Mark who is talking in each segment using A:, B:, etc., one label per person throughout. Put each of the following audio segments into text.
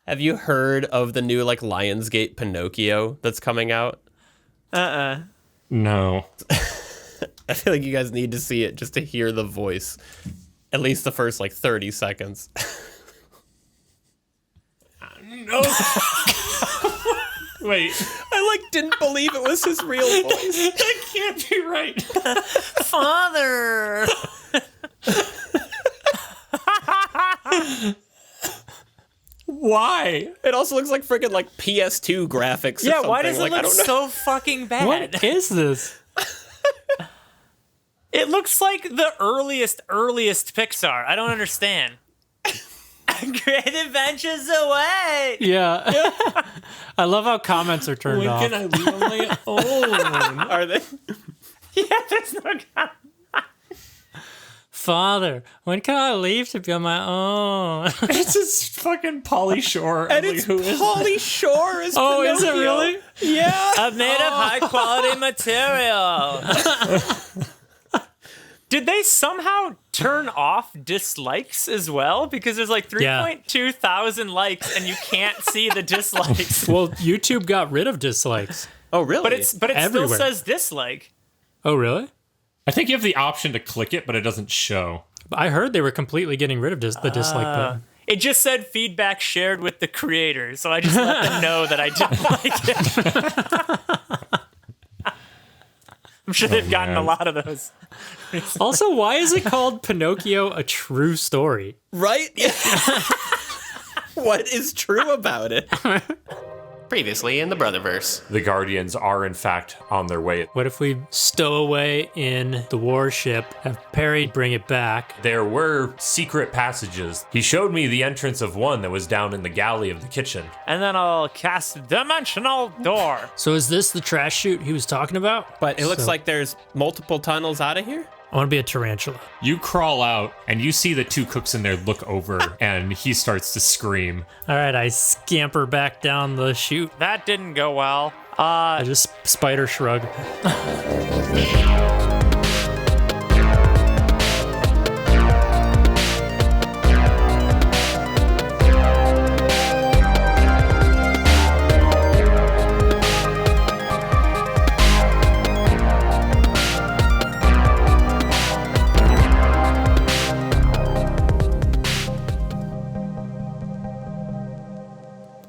A: Have you heard of the new like Lionsgate Pinocchio that's coming out?
B: No.
A: I feel like you guys need to see it just to hear the voice. At least the first like 30 seconds.
B: No. Wait.
A: I like didn't believe it was his real voice.
B: That can't be right.
C: Father.
B: Why?
A: It also looks like freaking like PS2 graphics.
C: Yeah,
A: or
C: why
A: something.
C: does it
A: I
C: look
A: don't know.
C: so fucking bad?
D: What is this?
C: It looks like the earliest Pixar. I don't understand. Great adventures away.
D: Yeah. I love how comments are turned
B: When
D: off.
B: can I leave on my own?
A: Are they?
C: Yeah, there's no comment.
D: Father, when can I leave to be on my own?
B: It's just fucking Pauly Shore.
A: And
B: Like,
A: it's
B: who is
A: Pauly Shore is
D: Oh, is it
A: Pinocchio.
D: really?
A: Yeah.
C: I'm made of high quality material. Did they somehow turn off dislikes as well? Because there's like 3.2 thousand likes and you can't see the dislikes.
D: Well, YouTube got rid of dislikes.
A: Oh, really?
C: But it still
D: Everywhere.
C: says dislike.
D: Oh, really?
B: I think you have the option to click it, but it doesn't show.
D: I heard they were completely getting rid of the dislike button.
C: It just said feedback shared with the creator, so I just let them know that I didn't like it. I'm sure they've gotten a
B: man.
C: lot of those.
D: Also, why is it called Pinocchio a true story?
A: Right? Yeah. What is true about it? Previously in the Brotherverse.
B: The Guardians are, in fact, on their way.
D: What if we stow away in the warship, have Perry bring it back?
B: There were secret passages. He showed me the entrance of one that was down in the galley of the kitchen.
C: And then I'll cast Dimensional Door.
D: So is this the trash chute he was talking about?
A: But it looks
D: So-
A: like there's multiple tunnels out of here.
D: I want to be a tarantula.
B: You crawl out, and you see the two cooks in there look over, and he starts to scream.
D: All right, I scamper back down the chute.
C: That didn't go well.
D: I just spider shrug.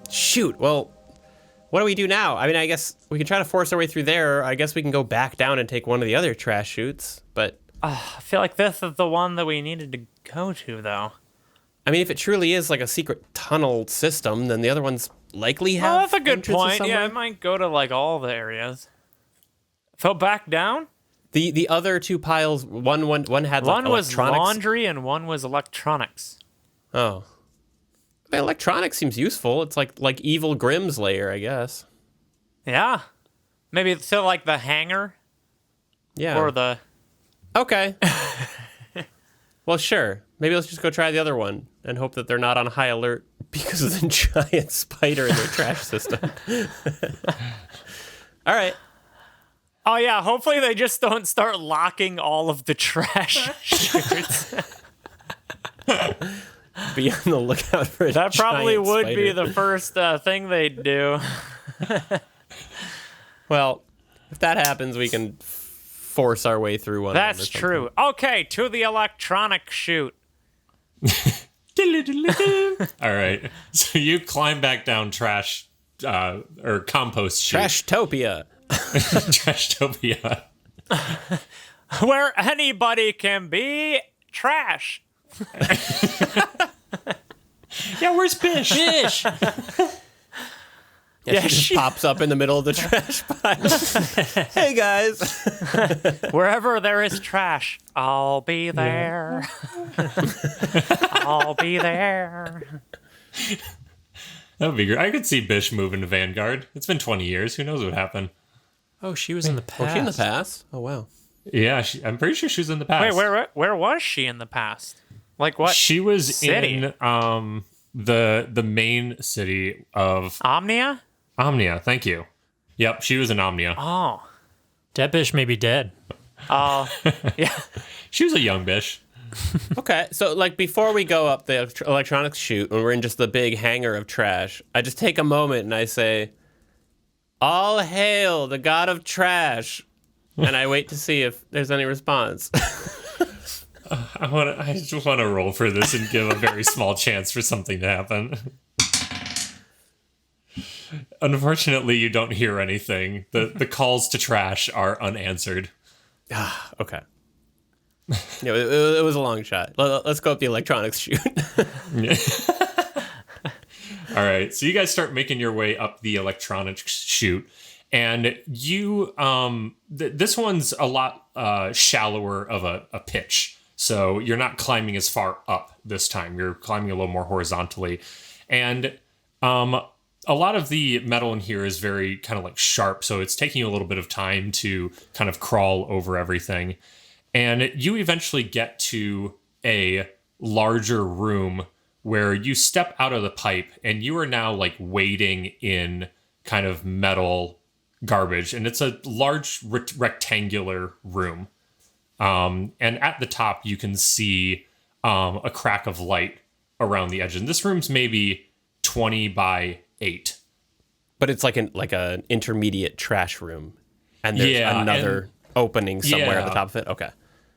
A: Shoot. Well, what do we do now? I mean, I guess we can try to force our way through there. I guess we can go back down and take one of the other trash chutes. But
C: I feel like this is the one that we needed to go to, though.
A: I mean, if it truly is like a secret tunnel system, then the other ones likely have.
C: Oh, that's a good
A: entrances
C: point.
A: somewhere.
C: Yeah, it might go to like all the areas. So back down?
A: The other two piles, one had like
C: One was
A: electronics.
C: laundry and one was electronics.
A: Oh. I mean, electronics seems useful. It's like Evil Grimm's lair, I guess.
C: Yeah. Maybe it's still like the hangar
A: Yeah.
C: or the...
A: Okay. Well, sure. Maybe let's just go try the other one and hope that they're not on high alert because of the giant spider in their trash system. All right.
C: Oh, yeah. Hopefully they just don't start locking all of the trash chutes.
A: Be on the lookout for a
C: That probably
A: giant
C: would
A: spider.
C: be the first thing they'd do.
A: Well, if that happens, we can force our way through one.
C: That's
A: of them or
C: true. Okay, to the electronic chute.
B: All right. So you climb back down trash, or compost chute.
A: Trashtopia.
B: Trashtopia.
C: Where anybody can be trash.
B: Yeah, where's Bish?
D: Fish!
A: Yeah, she just pops up in the middle of the trash pile. Hey guys.
C: Wherever there is trash, I'll be there. I'll be there.
B: That would be great. I could see Bish move into Vanguard. It's been 20 years. Who knows what happened?
D: Oh, she was in the past.
A: Was she in the past? Oh wow.
B: Yeah, I'm pretty sure she was in the past.
C: Wait, where was she in the past? Like what?
B: She was
C: city?
B: in the main city of
C: Omnia?
B: Omnia. Thank you. Yep, she was in Omnia.
C: Oh.
D: That bitch may be dead.
C: Oh. Yeah.
B: She was a young Bish.
A: Okay, so like before we go up the electronics chute, when we're in just the big hangar of trash, I just take a moment and I say, "All hail the god of trash," and I wait to see if there's any response.
B: I just want to roll for this and give a very small chance for something to happen. Unfortunately, you don't hear anything. The calls to trash are unanswered.
A: Okay. Yeah, it was a long shot. Let's go up the electronics chute.
B: All right, so you guys start making your way up the electronics chute, and you this one's a lot shallower of a pitch, so you're not climbing as far up this time. You're climbing a little more horizontally, and a lot of the metal in here is very kind of like sharp, so it's taking you a little bit of time to kind of crawl over everything. And you eventually get to a larger room where you step out of the pipe and you are now like wading in kind of metal garbage. And it's a large rectangular room. And at the top, you can see a crack of light around the edge. And this room's maybe 20 by 8.
A: But it's like an intermediate trash room, and there's another opening somewhere at the top of it. Okay.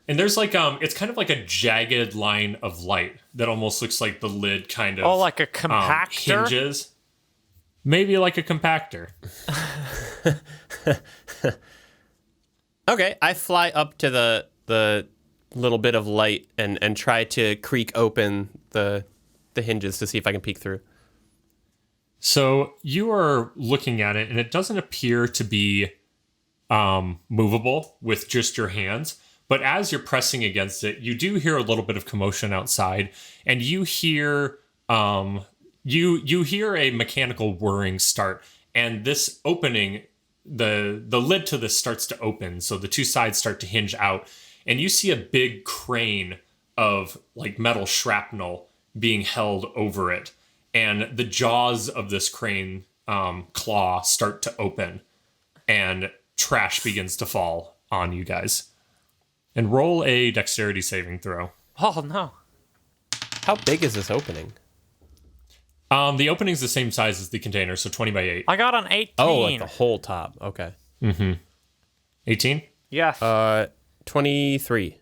B: And there's like it's kind of like a jagged line of light that almost looks like the lid kind of
C: like a compactor
B: hinges. Maybe like a compactor.
A: Okay, I fly up to the little bit of light and try to creak open the hinges to see if I can peek through.
B: So you are looking at it, and it doesn't appear to be movable with just your hands. But as you're pressing against it, you do hear a little bit of commotion outside, and you hear you hear a mechanical whirring start, and this opening, the lid to this starts to open, so the two sides start to hinge out, and you see a big crane of like metal shrapnel being held over it. And the jaws of this crane claw start to open, and trash begins to fall on you guys. And roll a dexterity saving throw.
C: Oh, no.
A: How big is this opening?
B: The opening's the same size as the container, so 20 by 8.
C: I got an 18.
A: Oh, like the whole top. Okay.
B: 18?
C: Yes.
A: 23.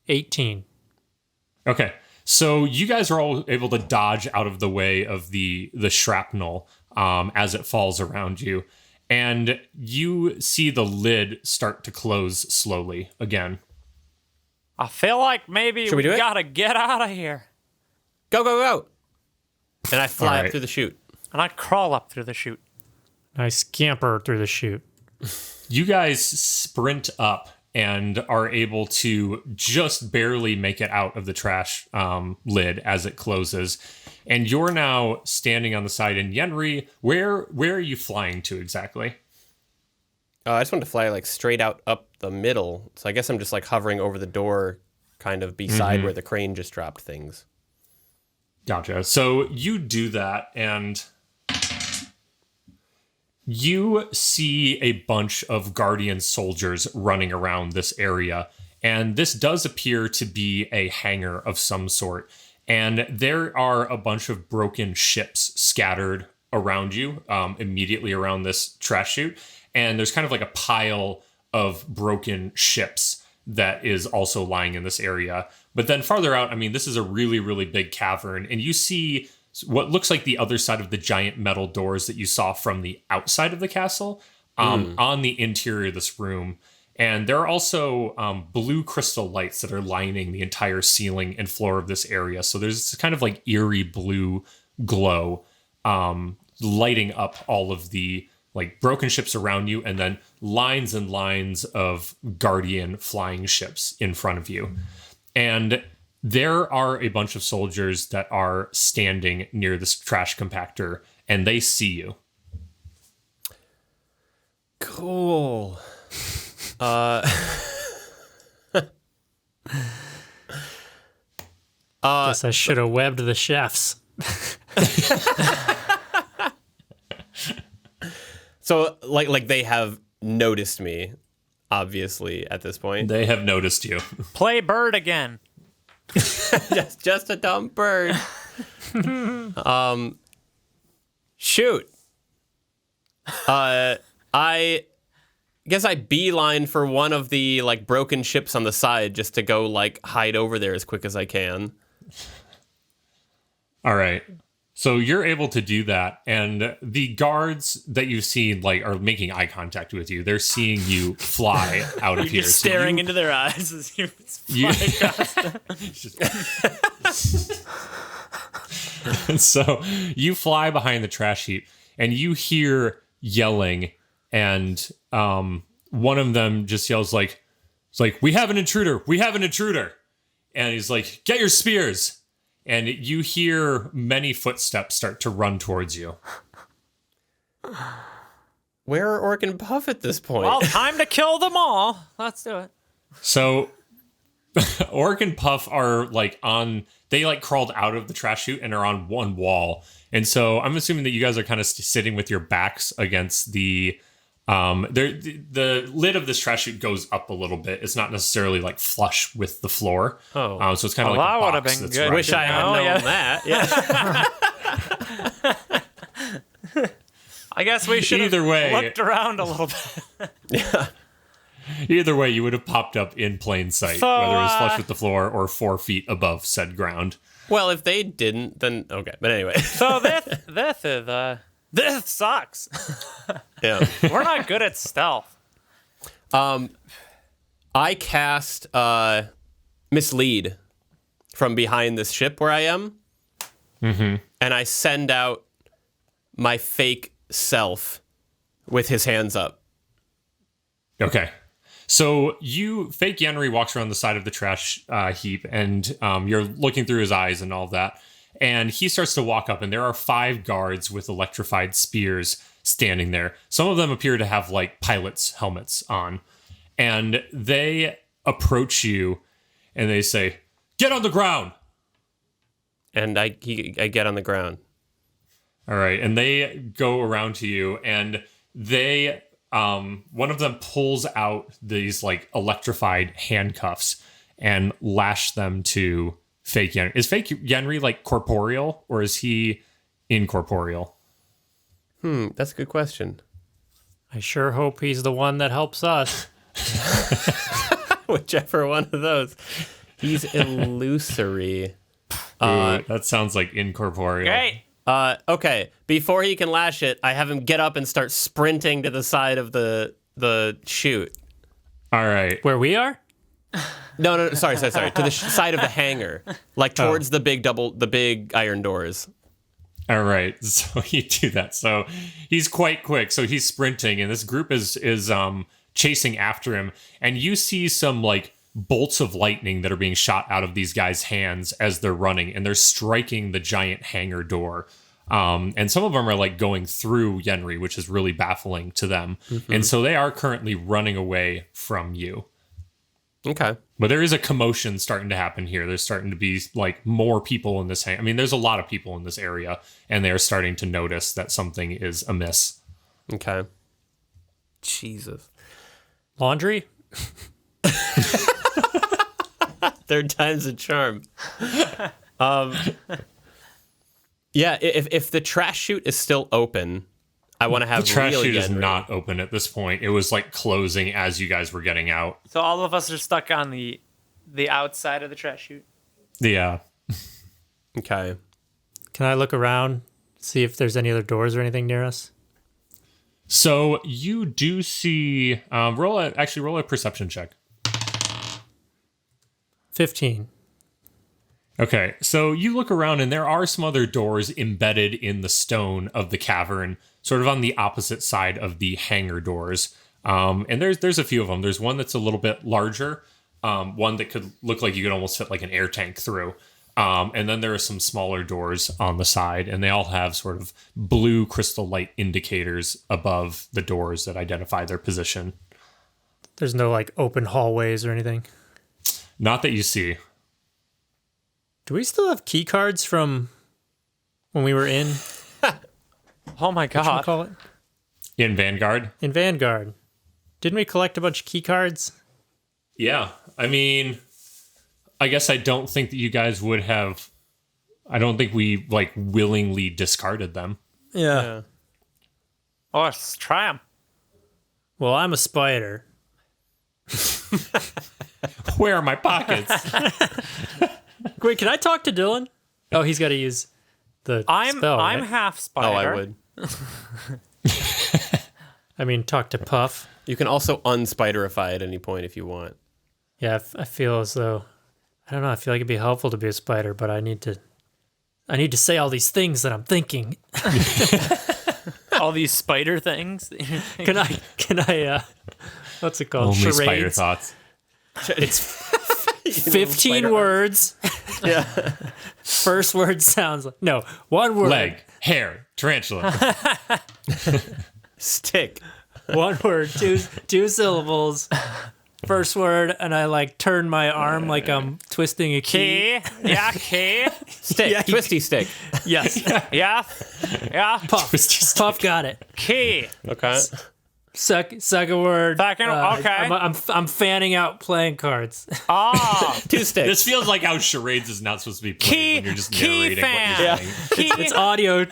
D: 18.
B: Okay. So you guys are all able to dodge out of the way of the shrapnel as it falls around you. And you see the lid start to close slowly again.
C: I feel like maybe
A: Should we do it?
C: gotta get out of here.
A: Go, go, go. And I fly
B: All
A: up
B: right.
A: through the chute.
C: And I crawl up through the chute.
D: I scamper through the chute.
B: You guys sprint up and are able to just barely make it out of the trash lid as it closes. And you're now standing on the side. And Yenri, where are you flying to exactly?
A: I just wanted to fly like straight out up the middle. So I guess I'm just like hovering over the door, kind of beside where the crane just dropped things.
B: Gotcha. So you do that, and you see a bunch of Guardian soldiers running around this area, and this does appear to be a hangar of some sort. And there are a bunch of broken ships scattered around you, immediately around this trash chute. And there's kind of like a pile of broken ships that is also lying in this area. But then farther out, I mean, this is a really, really big cavern, and you see what looks like the other side of the giant metal doors that you saw from the outside of the castle on the interior of this room. And there are also blue crystal lights that are lining the entire ceiling and floor of this area. So there's this kind of like eerie blue glow lighting up all of the like broken ships around you, and then lines and lines of Guardian flying ships in front of you. And there are a bunch of soldiers that are standing near this trash compactor, and they see you.
A: Cool.
D: Guess I should have webbed the chefs.
A: So like they have noticed me, obviously, at this point.
B: They have noticed you.
C: Play bird again.
A: just a dumb bird. Shoot. I guess I beeline for one of the like broken ships on the side just to go like hide over there as quick as I can.
B: All right. So you're able to do that, and the guards that you've seen like are making eye contact with you. They're seeing you fly out of
C: You're
B: here.
C: just
B: So
C: staring
B: you-
C: into their eyes as you
B: You-
C: fly across.
B: And so you fly behind the trash heap, and you hear yelling, and one of them just yells like, "It's like we have an intruder! We have an intruder!" And he's like, "Get your spears!" And you hear many footsteps start to run towards you.
A: Where are Orc and Puff at this point?
C: Well, time to kill them all. Let's do it.
B: So Orc and Puff are like they like crawled out of the trash chute and are on one wall. And so I'm assuming that you guys are kind of sitting with your backs against the lid of this trash chute goes up a little bit. It's not necessarily like flush with the floor.
A: Oh.
B: So it's kind of
C: Well,
B: like a
C: that would've
B: box
C: been
B: that's
C: good.
B: right
A: Wish I had
C: Oh,
A: known
C: yeah.
A: that. Yeah.
C: I guess we should have
B: Either way-
C: looked around a little bit.
B: Either way, you would have popped up in plain sight,
C: So,
B: whether it was flush with the floor or 4 feet above said ground.
A: Well, if they didn't, then okay. But anyway.
C: So this sucks.
A: Yeah.
C: We're not good at stealth.
A: I cast mislead from behind this ship where I am. Mm-hmm. And I send out my fake self with his hands up.
B: Okay. So fake Yenri walks around the side of the trash heap, and you're looking through his eyes and all that. And he starts to walk up, and there are 5 guards with electrified spears standing there. Some of them appear to have like pilots' helmets on. And they approach you, and they say, "Get on the ground!"
A: And I get on the ground.
B: All right. And they go around to you, and they... one of them pulls out these like electrified handcuffs and lash them to fake Yenri. Is fake Yenri like corporeal, or is he incorporeal?
A: That's a good question.
D: I sure hope he's the one that helps us.
A: Whichever one of those. He's illusory.
B: Ooh, that sounds like incorporeal.
C: Great.
A: Okay. Before he can lash it, I have him get up and start sprinting to the side of the chute.
B: All right.
D: Where we are?
A: No, sorry. To the side of the hangar, like towards the big iron doors.
B: All right. So you do that. So he's quite quick. So he's sprinting, and this group is chasing after him. And you see some like bolts of lightning that are being shot out of these guys' hands as they're running, and they're striking the giant hangar door. And some of them are like going through Yenri, which is really baffling to them. Mm-hmm. And so they are currently running away from you.
A: Okay.
B: But there is a commotion starting to happen here. There's starting to be like more people in this. I mean, there's a lot of people in this area, and they are starting to notice that something is amiss.
A: Okay. Jesus.
D: Laundry?
A: Third time's a charm. Yeah, if the trash chute is still open, I want to have
B: The trash
A: real
B: chute is
A: Yenri.
B: not open at this point. It was like closing as you guys were getting out.
C: So all of us are stuck on the outside of the trash chute.
B: Yeah.
A: Okay.
D: Can I look around, see if there's any other doors or anything near us?
B: So you do see. Roll a perception check.
D: 15.
B: Okay, so you look around, and there are some other doors embedded in the stone of the cavern, sort of on the opposite side of the hangar doors. And there's a few of them. There's one that's a little bit larger, one that could look like you could almost fit like an air tank through. And then there are some smaller doors on the side, and they all have sort of blue crystal light indicators above the doors that identify their position.
D: There's no like open hallways or anything.
B: Not that you see.
D: Do we still have key cards from when we were in?
C: Oh my god.
D: Call it
B: In Vanguard?
D: in Vanguard. Didn't we collect a bunch of key cards?
B: Yeah. I mean, I guess I don't think that you guys would have. I don't think we like willingly discarded them.
D: Yeah.
C: Oh, let's try them.
D: Well, I'm a spider.
B: Where are my pockets?
D: Wait, can I talk to Dylan? Oh, he's got to use the spell,
C: I'm
D: right?
C: half spider.
A: Oh, I would.
D: I mean, talk to Puff.
A: You can also unspiderify at any point if you want.
D: Yeah, I feel as though, I don't know, I feel like it'd be helpful to be a spider, but I need to say all these things that I'm thinking.
C: All these spider things.
D: Can I, what's it called?
B: Only
D: Charades?
B: spider thoughts.
D: It's 15 words.
A: Yeah.
D: First word sounds like, no, one word.
B: Leg, hair, tarantula.
A: Stick.
D: One word, two syllables. First word, and I like turn my arm like I'm twisting a key.
C: Key. Yeah, key.
A: Stick.
D: Yeah,
A: Twisty stick.
D: Yes.
C: Yeah. Yeah.
D: Puff got it.
C: Key.
A: Okay.
D: Second word.
C: Second, okay.
D: I'm fanning out playing cards.
C: Oh.
A: 2 sticks.
B: This feels like how charades is not supposed to be played when you're just
C: Key
B: narrating what
C: fan.
B: you're
A: Yeah.
B: saying.
C: Key.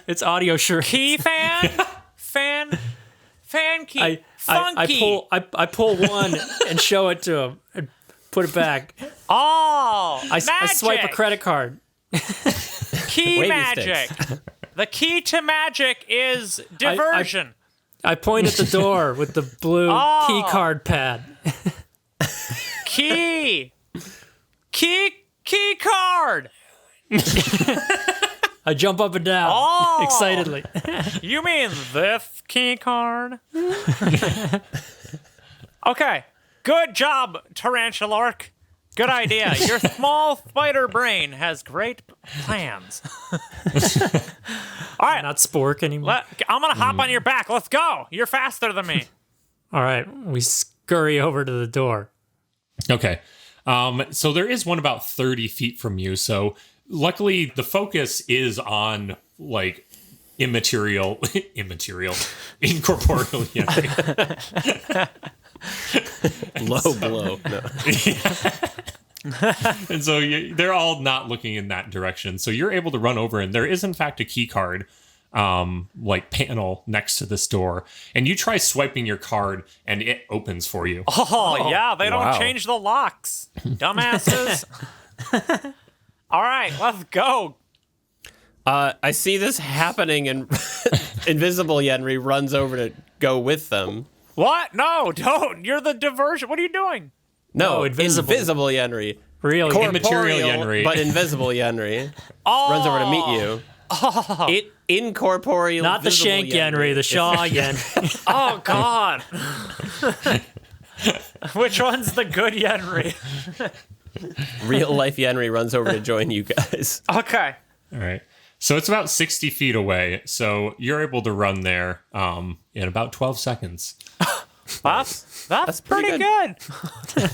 D: It's audio charades.
C: Key fan. Fan key. Funky.
D: I pull one and show it to him and put it back.
C: Oh.
D: I swipe a
C: magic.
D: credit card.
C: Key
A: Wavy
C: magic. The key to magic is diversion.
D: I point at the door with the blue key card pad.
C: Key card.
D: I jump up and down
C: Oh.
D: excitedly.
C: You mean this key card? Okay. Good job, Tarantulark. Good idea. Your small spider brain has great plans. All right.
D: Not Spork anymore.
C: I'm going to hop on your back. Let's go. You're faster than me.
D: All right, we scurry over to the door.
B: Okay. So there is one about 30 feet from you. So luckily the focus is on like incorporeal Yenri.
A: Low blow. No.
B: And so they're all not looking in that direction. So you're able to run over, and there is in fact a key card like panel next to this door. And you try swiping your card and it opens for you.
C: Oh, yeah, they don't
A: wow.
C: change the locks. Dumbasses. All right, let's go.
A: I see this happening, and Invisible Yenri runs over to go with them.
C: What? No, don't. You're the diversion. What are you doing?
A: No,
D: invisible.
A: Invisible Yenri.
D: Real
B: Immaterial
A: Corporeal,
B: Yenri.
A: but Invisible Yenri
C: Oh.
A: runs over to meet you. It incorporeal.
D: Not the
A: visible
D: Shank Yenri, the Shaw Yenri.
C: Oh, God. Which one's the good Yenri?
A: Real life Yenri runs over to join you guys.
C: Okay.
B: All right. So it's about 60 feet away. So you're able to run there in about 12 seconds.
C: That's
A: pretty
C: pretty good.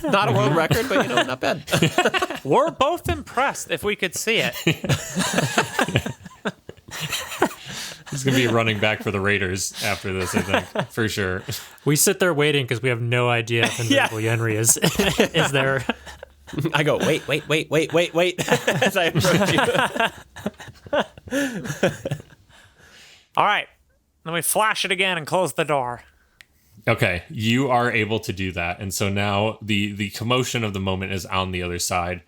A: Not a world record, but not bad.
C: We're both impressed if we could see it.
B: He's going to be running back for the Raiders after this, I think, for sure.
D: We sit there waiting because we have no idea if Invisible Yenri is there.
A: I go, wait, as I approach you.
C: All right. Then we flash it again and close the door.
B: Okay, you are able to do that. And so now the commotion of the moment is on the other side.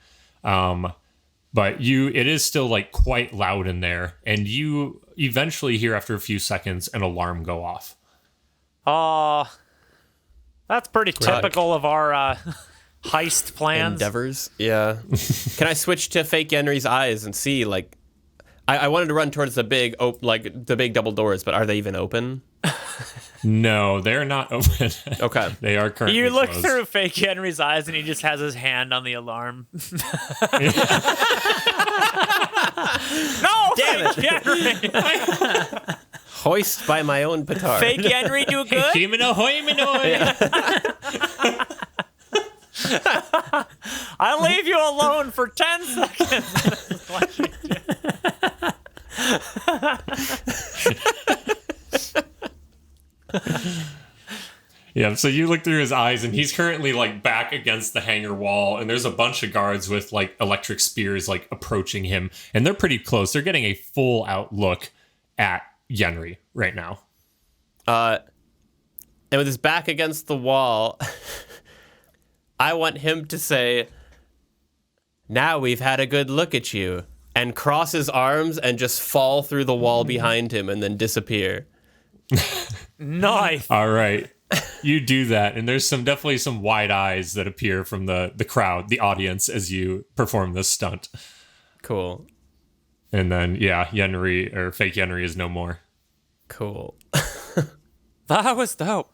B: But it is still like quite loud in there. And you eventually hear after a few seconds an alarm go off.
C: That's pretty typical of our heist plans.
A: Endeavors. Yeah. Can I switch to fake Yenri's eyes and see, like, I wanted to run towards the big, the big double doors, but are they even open?
B: No, they're not open.
A: Okay.
B: They are currently
C: You look
B: closed.
C: through fake Henry's eyes and he just has his hand on the alarm. No,
A: Damn
C: fake Henry.
A: Hoist by my own petard.
C: Fake Henry do good?
B: Himino hoy minoy.
C: I'll leave you alone for 10 seconds.
B: Yeah, so you look through his eyes, and he's currently like back back against the hangar wall, and there's a bunch of guards with like electric spears like approaching him, and they're pretty close. They're getting a full out look at Yenri right now.
A: And with his back against the wall, I want him to say, "Now we've had a good look at you," and cross his arms and just fall through the wall behind him and then disappear.
C: Nice.
B: All right. You do that, and there's definitely some wide eyes that appear from the crowd, the audience, as you perform this stunt.
A: Cool.
B: And then, yeah, Yenri, or fake Yenri, is no more.
A: Cool.
C: That was dope.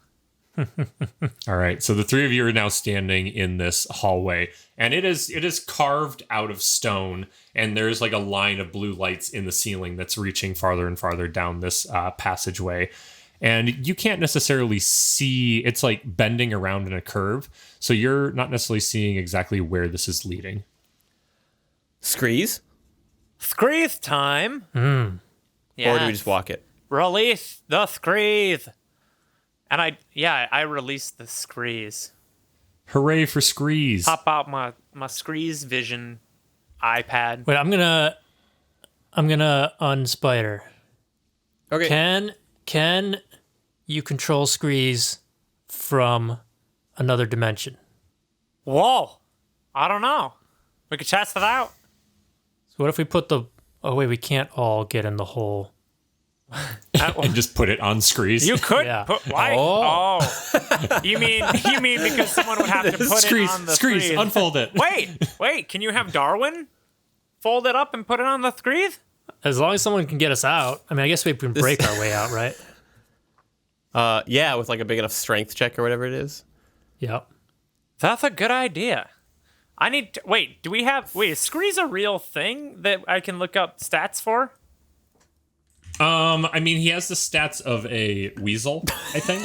B: All right, so the three of you are now standing in this hallway, and it is carved out of stone, and there's like a line of blue lights in the ceiling that's reaching farther and farther down this passageway. And you can't necessarily see, it's like bending around in a curve, so you're not necessarily seeing exactly where this is leading.
A: Screeze?
C: Screeth time.
A: Or do we just walk it?
C: Release the screeth. And I released the screes.
B: Hooray for Screeze.
C: Pop out my screes vision iPad.
D: Wait, I'm gonna unspider.
A: Okay.
D: Can you control Screeze from another dimension?
C: Whoa. I don't know. We could test it out.
D: So what if we put the... Oh, wait, we can't all get in the hole.
B: And just put it on Screeze.
C: You could
D: Yeah.
C: put why? Oh. You mean because someone would have to put it on the
B: Screeze,
C: screed.
B: unfold it.
C: Wait, can you have Darwin fold it up and put it on the screed?
D: As long as someone can get us out. I mean, I guess we can break our way out, right?
A: Yeah, with like a big enough strength check or whatever it is.
D: Yep.
C: That's a good idea. I need to, wait, is Screez a real thing that I can look up stats for?
B: I mean, he has the stats of a weasel, I think.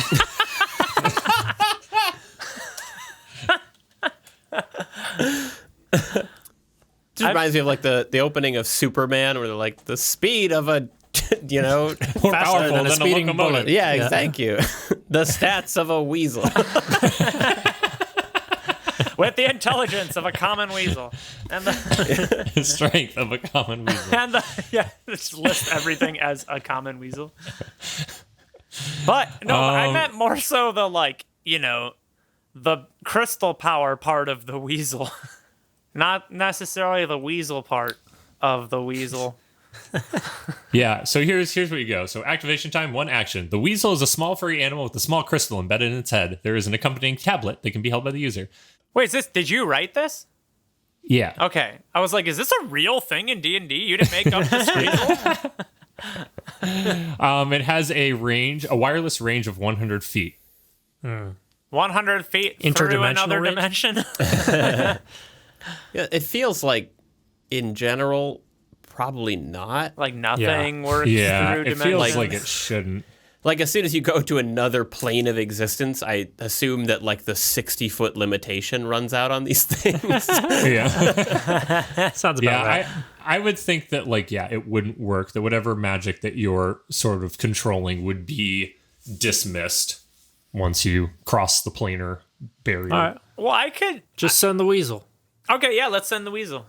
A: Just reminds me of like the opening of Superman, where they're like the speed of a,
B: More
D: Faster
B: powerful
D: than a
B: than
D: speeding
B: locomotive.
D: bullet.
A: yeah, thank you. The stats of a weasel.
C: With the intelligence of a common weasel. And the
B: The strength of a common weasel.
C: just list everything as a common weasel. But no, I meant more so the the crystal power part of the weasel. Not necessarily the weasel part of the weasel.
B: Yeah, so here's where you go. So activation time, 1 action. The weasel is a small furry animal with a small crystal embedded in its head. There is an accompanying tablet that can be held by the user.
C: Wait, did you write this?
B: Yeah.
C: Okay. I was like, is this a real thing in D&D? You didn't make up this weasel?
B: It has a wireless range of 100 feet.
C: 100 feet through
D: Interdimensional
C: another
D: range?
C: dimension?
A: Yeah, it feels like, in general, probably not.
C: Like nothing works
B: Yeah,
C: through
B: it
C: dimensions.
B: feels like it shouldn't.
A: Like, as soon as you go to another plane of existence, I assume that, like, the 60-foot limitation runs out on these things.
B: Yeah.
D: Sounds about
B: Yeah,
D: right.
B: I would think that, it wouldn't work, that whatever magic that you're sort of controlling would be dismissed once you cross the planar barrier.
D: All right.
C: Well, I could...
D: Just send the weasel.
C: Okay, yeah, let's send the weasel.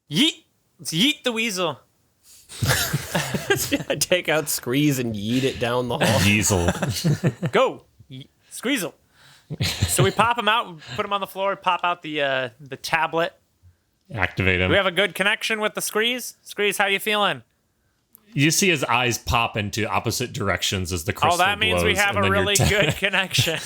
C: Yeet! Let's yeet the weasel.
A: I take out Screeze and yeet it down the hall.
B: Diesel.
C: Go! Squeezel. So we pop him out, put him on the floor, pop out the tablet.
B: Activate him.
C: Do we have a good connection with the Screez? Screez, how you feeling?
B: You see his eyes pop into opposite directions as the crystal
C: Oh, that means we
B: glows,
C: have
B: and
C: a
B: then
C: really good connection.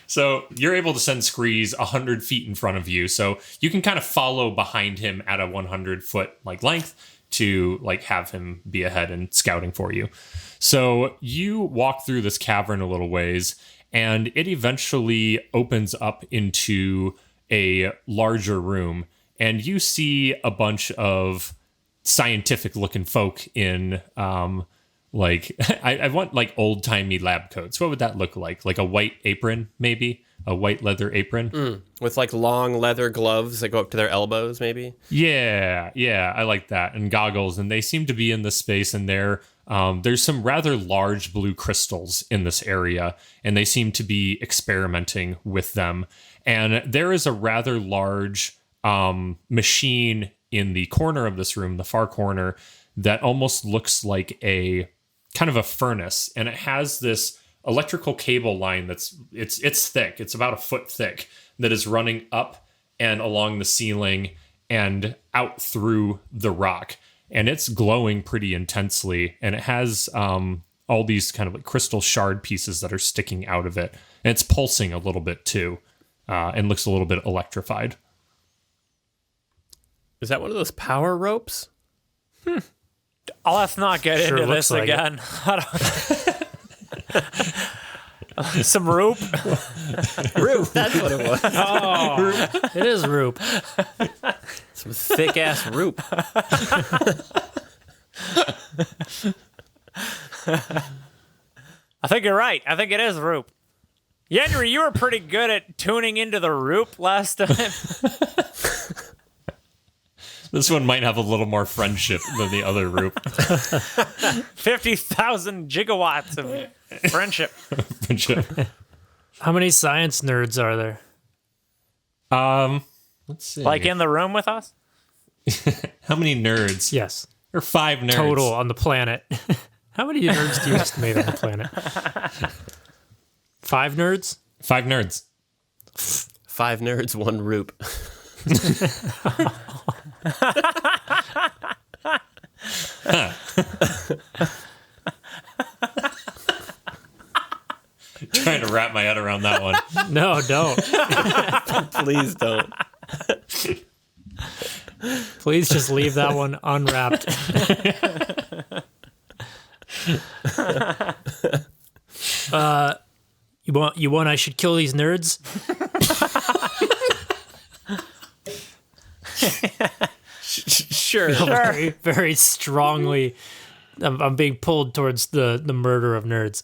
B: So you're able to send Screeze 100 feet in front of you, so you can kind of follow behind him at a 100-foot length to have him be ahead and scouting for you. So you walk through this cavern a little ways, and it eventually opens up into a larger room, and you see a bunch of scientific-looking folk in I want old-timey lab coats. What would that look like? Like a white apron, maybe, a white leather apron.
A: With like long leather gloves that go up to their elbows, maybe.
B: Yeah, I like that. And goggles, and they seem to be in the space, and there's some rather large blue crystals in this area, and they seem to be experimenting with them. And there is a rather large machine in the corner of this room, the far corner, that almost looks like a kind of a furnace, and it has this electrical cable line it's thick. It's about a foot thick, that is running up and along the ceiling and out through the rock, and it's glowing pretty intensely, and it has all these kind of like crystal shard pieces that are sticking out of it, and it's pulsing a little bit too, and looks a little bit electrified.
A: Is that one of those power ropes?
C: Let's not get
D: Sure
C: into
D: looks
C: this
D: like
C: again. Some Roop.
A: Roop, that's what it was.
D: It is Roop.
A: Some thick ass Roop.
C: I think you're right. I think it is Roop. Yenri, you were pretty good at tuning into the Roop last time.
B: This one might have a little more friendship than the other Roop.
C: 50,000 gigawatts of friendship.
D: How many science nerds are there?
B: Let's see.
C: Like in the room with us?
B: How many nerds?
D: Yes.
B: Or 5 nerds.
D: Total on the planet. How many nerds do you estimate on the planet? 5 nerds?
B: 5 nerds.
A: 5 nerds, 1 Roop.
B: Trying to wrap my head around that one.
D: No, don't.
A: Please don't.
D: Please just leave that one unwrapped. You want I should kill these nerds?
A: Sure.
D: Very, very strongly. I'm being pulled towards the murder of nerds.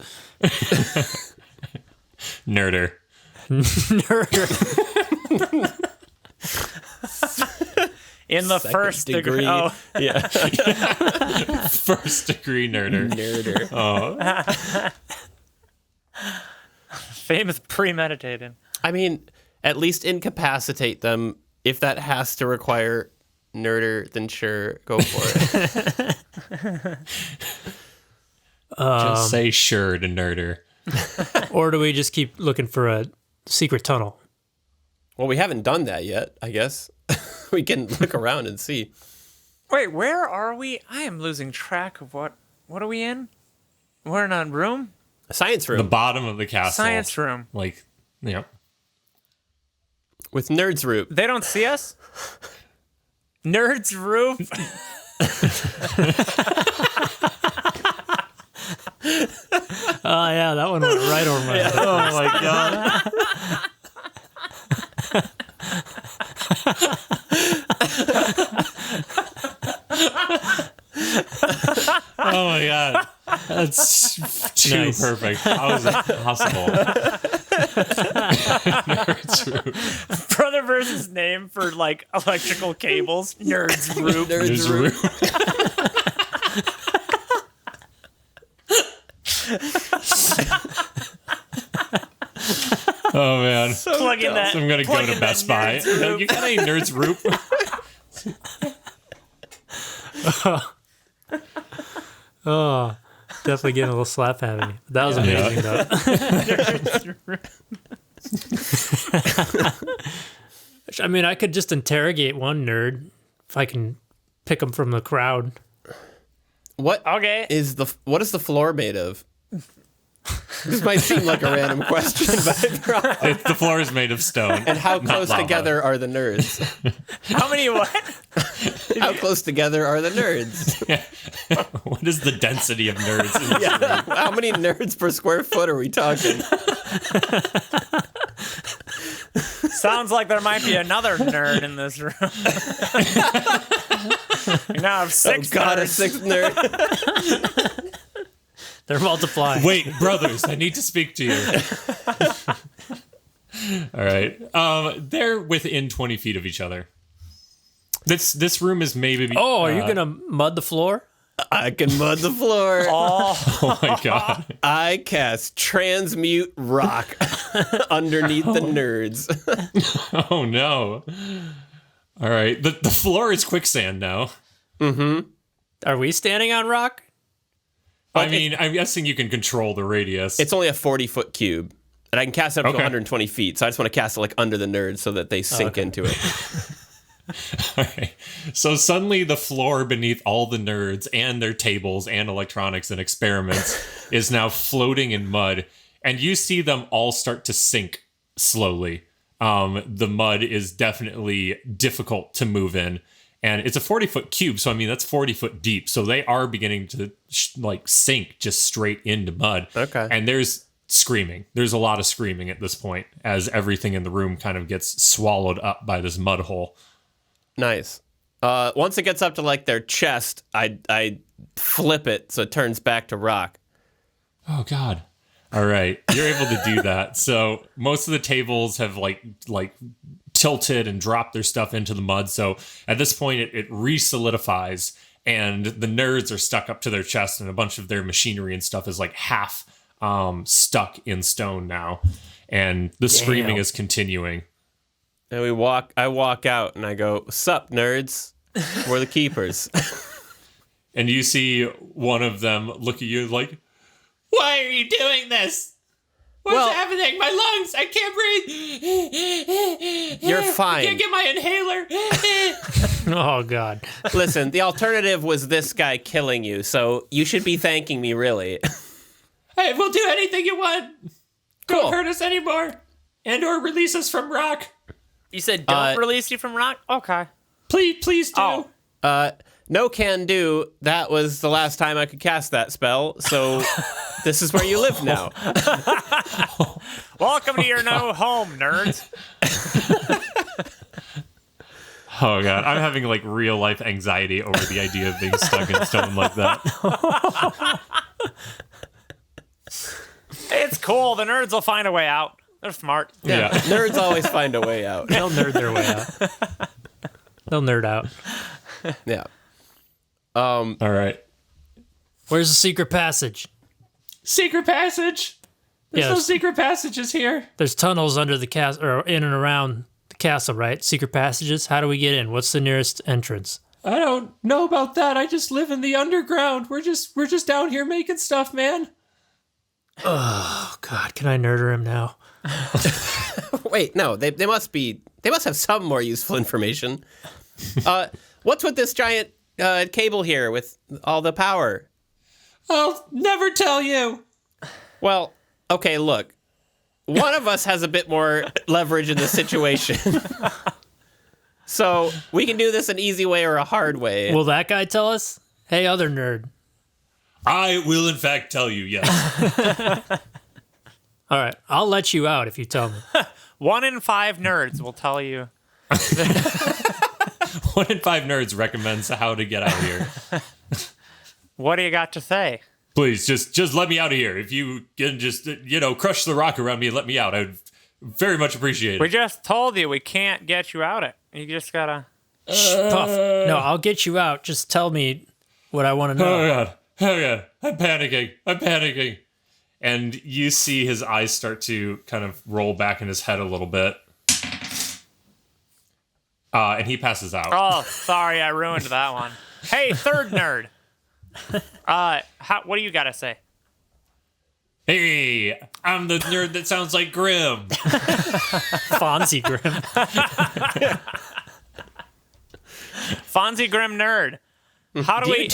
B: Nerder.
D: Nerder.
C: In the
A: Second
C: first degree. Oh,
A: Yeah.
B: First degree nerder.
A: Nerder.
B: Oh.
C: famous premeditated.
A: I mean, at least incapacitate them. If that has to require nerder, then sure, go for it.
B: Just say sure to nerder.
D: Or do we just keep looking for a secret tunnel?
A: Well, we haven't done that yet, I guess. We can look around and see.
C: Wait, where are we? I am losing track of what are we in? We're in a room?
A: A science room.
B: The bottom of the castle.
C: Science room.
B: Like, yeah.
A: With Nerds Roop.
C: They don't see us? Nerds Roop?
D: Oh, yeah, that one went right over my head.
B: Oh my god. Oh my god. That's too
D: Nice.
B: perfect. How is that possible? Nerds Roop.
C: Brotherverse's name for like electrical cables. Nerds Roop.
A: Nerds
B: Nerds
A: Roop.
B: Roop. Oh man.
C: Plug in that.
B: I'm gonna go
C: plug
B: to
C: in
B: Best
C: that
B: Buy.
C: Nerds Roop.
B: You got any Nerds Roop?
D: Oh, definitely getting a little slap happy. That was amazing, though.
C: Nerds Roop.
D: I mean, I could just interrogate one nerd if I can pick him from the crowd.
A: What
C: Okay.
A: is the floor made of? This might seem like a random question, but I promise.
B: The floor is made of stone.
A: And how
B: not
A: close
B: lava.
A: together are the nerds?
C: How many what?
A: How close together are the nerds?
B: What is the density of nerds in this
A: Yeah. How many nerds per square foot are we talking?
C: Sounds like there might be another nerd in this room. You now have six
A: God, a
C: nerds.
A: sixth nerd.
D: They're multiplying.
B: Wait, brothers, I need to speak to you. All right. They're within 20 feet of each other. This room is maybe.
D: Oh, are you gonna mud the floor?
A: I can mud the floor.
B: Oh my god.
A: I cast transmute rock underneath the nerds.
B: Oh no. All right. The floor is quicksand now.
D: Are we standing on rock?
B: I mean, I'm guessing you can control the radius.
A: It's only a 40-foot cube, and I can cast it up to
B: Okay.
A: 120 feet. So I just want to cast it like under the nerds so that they sink into it.
B: All right. So suddenly the floor beneath all the nerds and their tables and electronics and experiments is now floating in mud, and you see them all start to sink slowly. The mud is definitely difficult to move in, and it's a 40-foot cube, so I mean that's 40 foot deep. So they are beginning to sink just straight into mud.
A: Okay.
B: And there's screaming. There's a lot of screaming at this point as everything in the room kind of gets swallowed up by this mud hole.
A: Nice. Once it gets up to like their chest, I flip it so it turns back to rock.
B: Oh God. All right. You're able to do that. So most of the tables have like tilted and dropped their stuff into the mud. So at this point it re-solidifies and the nerds are stuck up to their chest and a bunch of their machinery and stuff is like half stuck in stone now. And the screaming is continuing.
A: And I walk out and I go, "Sup, nerds? We're the keepers."
B: And you see one of them look at you like, "Why are you doing this? What's happening? My lungs! I can't breathe.
A: You're fine.
B: I can't get my inhaler."
D: Oh God.
A: Listen, the alternative was this guy killing you, so you should be thanking me, really.
B: Hey, we'll do anything you want.
A: Cool.
B: Don't hurt us anymore. And or release us from rock.
C: You said don't release you from rock? Okay.
B: Please do.
C: Oh.
A: No can do. That was the last time I could cast that spell, so this is where you live now.
C: Welcome to your new home, nerds.
B: Oh God, I'm having like real life anxiety over the idea of being stuck in stone like that.
C: It's cool. The nerds will find a way out. They're smart.
B: Yeah.
A: Nerds always find a way out.
D: They'll nerd their way out. They'll nerd out.
A: Yeah.
B: All right.
D: Where's the secret passage?
B: Secret passage. There's no
D: Yes.
B: secret passages here.
D: There's tunnels under the castle, or in and around the castle, right? Secret passages. How do we get in? What's the nearest entrance?
B: I don't know about that. I just live in the underground. We're just down here making stuff, man.
D: Oh God, can I nurder him now?
A: Wait, no, they must have some more useful information. What's with this giant cable here with all the power?
B: I'll never tell you.
A: Well, okay, look. One of us has a bit more leverage in the situation. So we can do this an easy way or a hard way.
D: Will that guy tell us? Hey, other nerd.
B: I will, in fact, tell you, yes.
D: All right, I'll let you out if you tell me.
C: 1 in 5 nerds will tell you.
B: 1 in 5 nerds recommends how to get out of here.
C: What do you got to say?
B: Please, just let me out of here. If you can just, crush the rock around me and let me out, I would very much appreciate
C: We
B: it.
C: just told you we can't get you out it. You just gotta.
D: Shh, Puff. No, I'll get you out. Just tell me what I want to know.
B: Oh God, I'm panicking. And you see his eyes start to kind of roll back in his head a little bit. And he passes out.
C: Oh, sorry, I ruined that one. Hey, third nerd. What do you gotta say?
B: Hey, I'm the nerd that sounds like Grim.
D: Fonzie Grim.
C: Fonzie Grim nerd. How do we?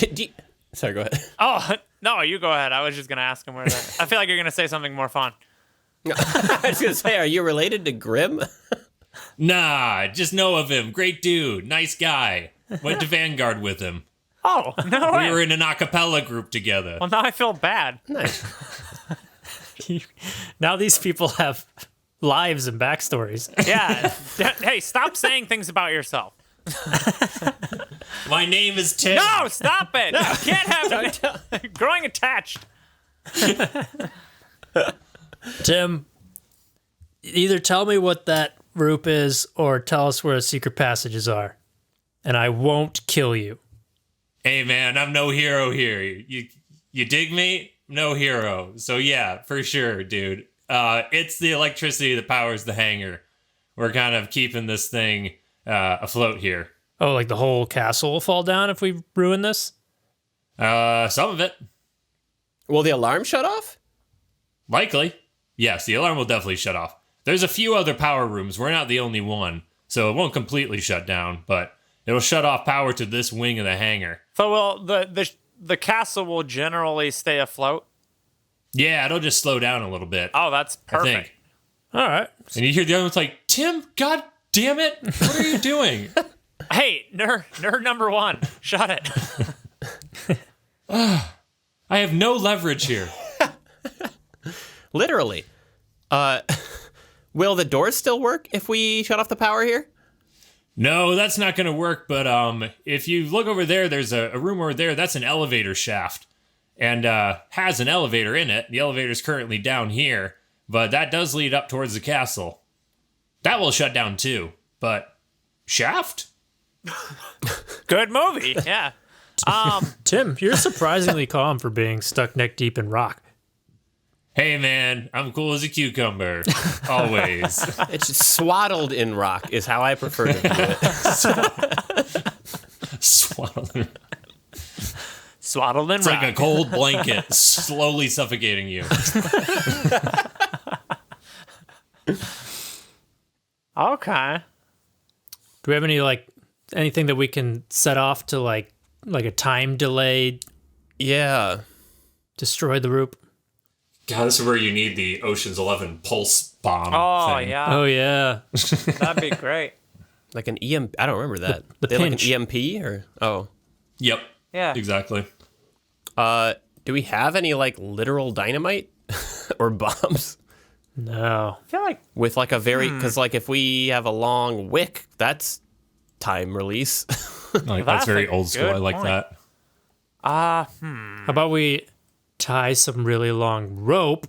A: Sorry, go ahead.
C: Oh no, you go ahead. I was just gonna ask him where that. I feel like you're gonna say something more fun.
A: I was going to say, are you related to Grimm?
B: Nah, just know of him. Great dude, nice guy. Went to Vanguard with him.
C: Oh no way.
B: We were in an a cappella group together.
C: Well, now I feel bad.
A: Nice.
D: Now these people have lives and backstories.
C: Yeah. Hey, stop saying things about yourself.
B: My name is Tim.
C: No, stop it. You can't have it. Growing attached.
D: Tim, either tell me what that Roop is or tell us where the secret passages are, and I won't kill you.
B: Hey, man, I'm no hero here. You dig me? No hero. So, yeah, for sure, dude. It's the electricity that powers the hangar. We're kind of keeping this thing afloat here.
D: Oh, like the whole castle will fall down if we ruin this?
B: Some of it.
A: Will the alarm shut off?
B: Likely. Yes, the alarm will definitely shut off. There's a few other power rooms. We're not the only one. So it won't completely shut down, but it'll shut off power to this wing of the hangar.
C: So will the castle will generally stay afloat?
B: Yeah, it'll just slow down a little bit.
C: Oh, that's
B: I
C: perfect.
B: think.
D: All right.
B: And you hear the other one's like, Tim, god damn it, what are you doing?
C: Hey, nerd number one, shut it.
B: I have no leverage here.
A: Literally. Will the doors still work if we shut off the power here?
B: No, that's not going to work, but if you look over there, there's a room over there, that's an elevator shaft. And has an elevator in it. The elevator's currently down here, but that does lead up towards the castle. That will shut down too, but shaft?
C: Good movie, yeah.
D: Tim, you're surprisingly calm for being stuck neck deep in rock.
B: Hey man, I'm cool as a cucumber. Always.
A: It's just swaddled in rock is how I prefer to do it.
B: Swaddling.
C: Swaddled in
B: It's
C: rock.
B: like a cold blanket slowly suffocating you.
C: Okay.
D: Do we have anything that we can set off to like a time delay
A: Yeah.
D: destroy the Roop?
B: God, this is where you need the Ocean's 11 pulse bomb
C: Oh,
B: thing.
C: yeah.
D: Oh yeah.
C: That'd be great.
A: Like an EMP. I don't remember that.
D: The
A: They have like
D: pinch.
A: an EMP or
B: Yep.
C: Yeah.
B: Exactly.
A: do we have any like literal dynamite or bombs
D: No.
C: I feel like
A: with like a very because like if we have a long wick, that's time release.
B: Like,
C: That's
B: that's very
C: a
B: old school.
C: good
B: I like
C: point.
B: that.
D: How about we tie some really long rope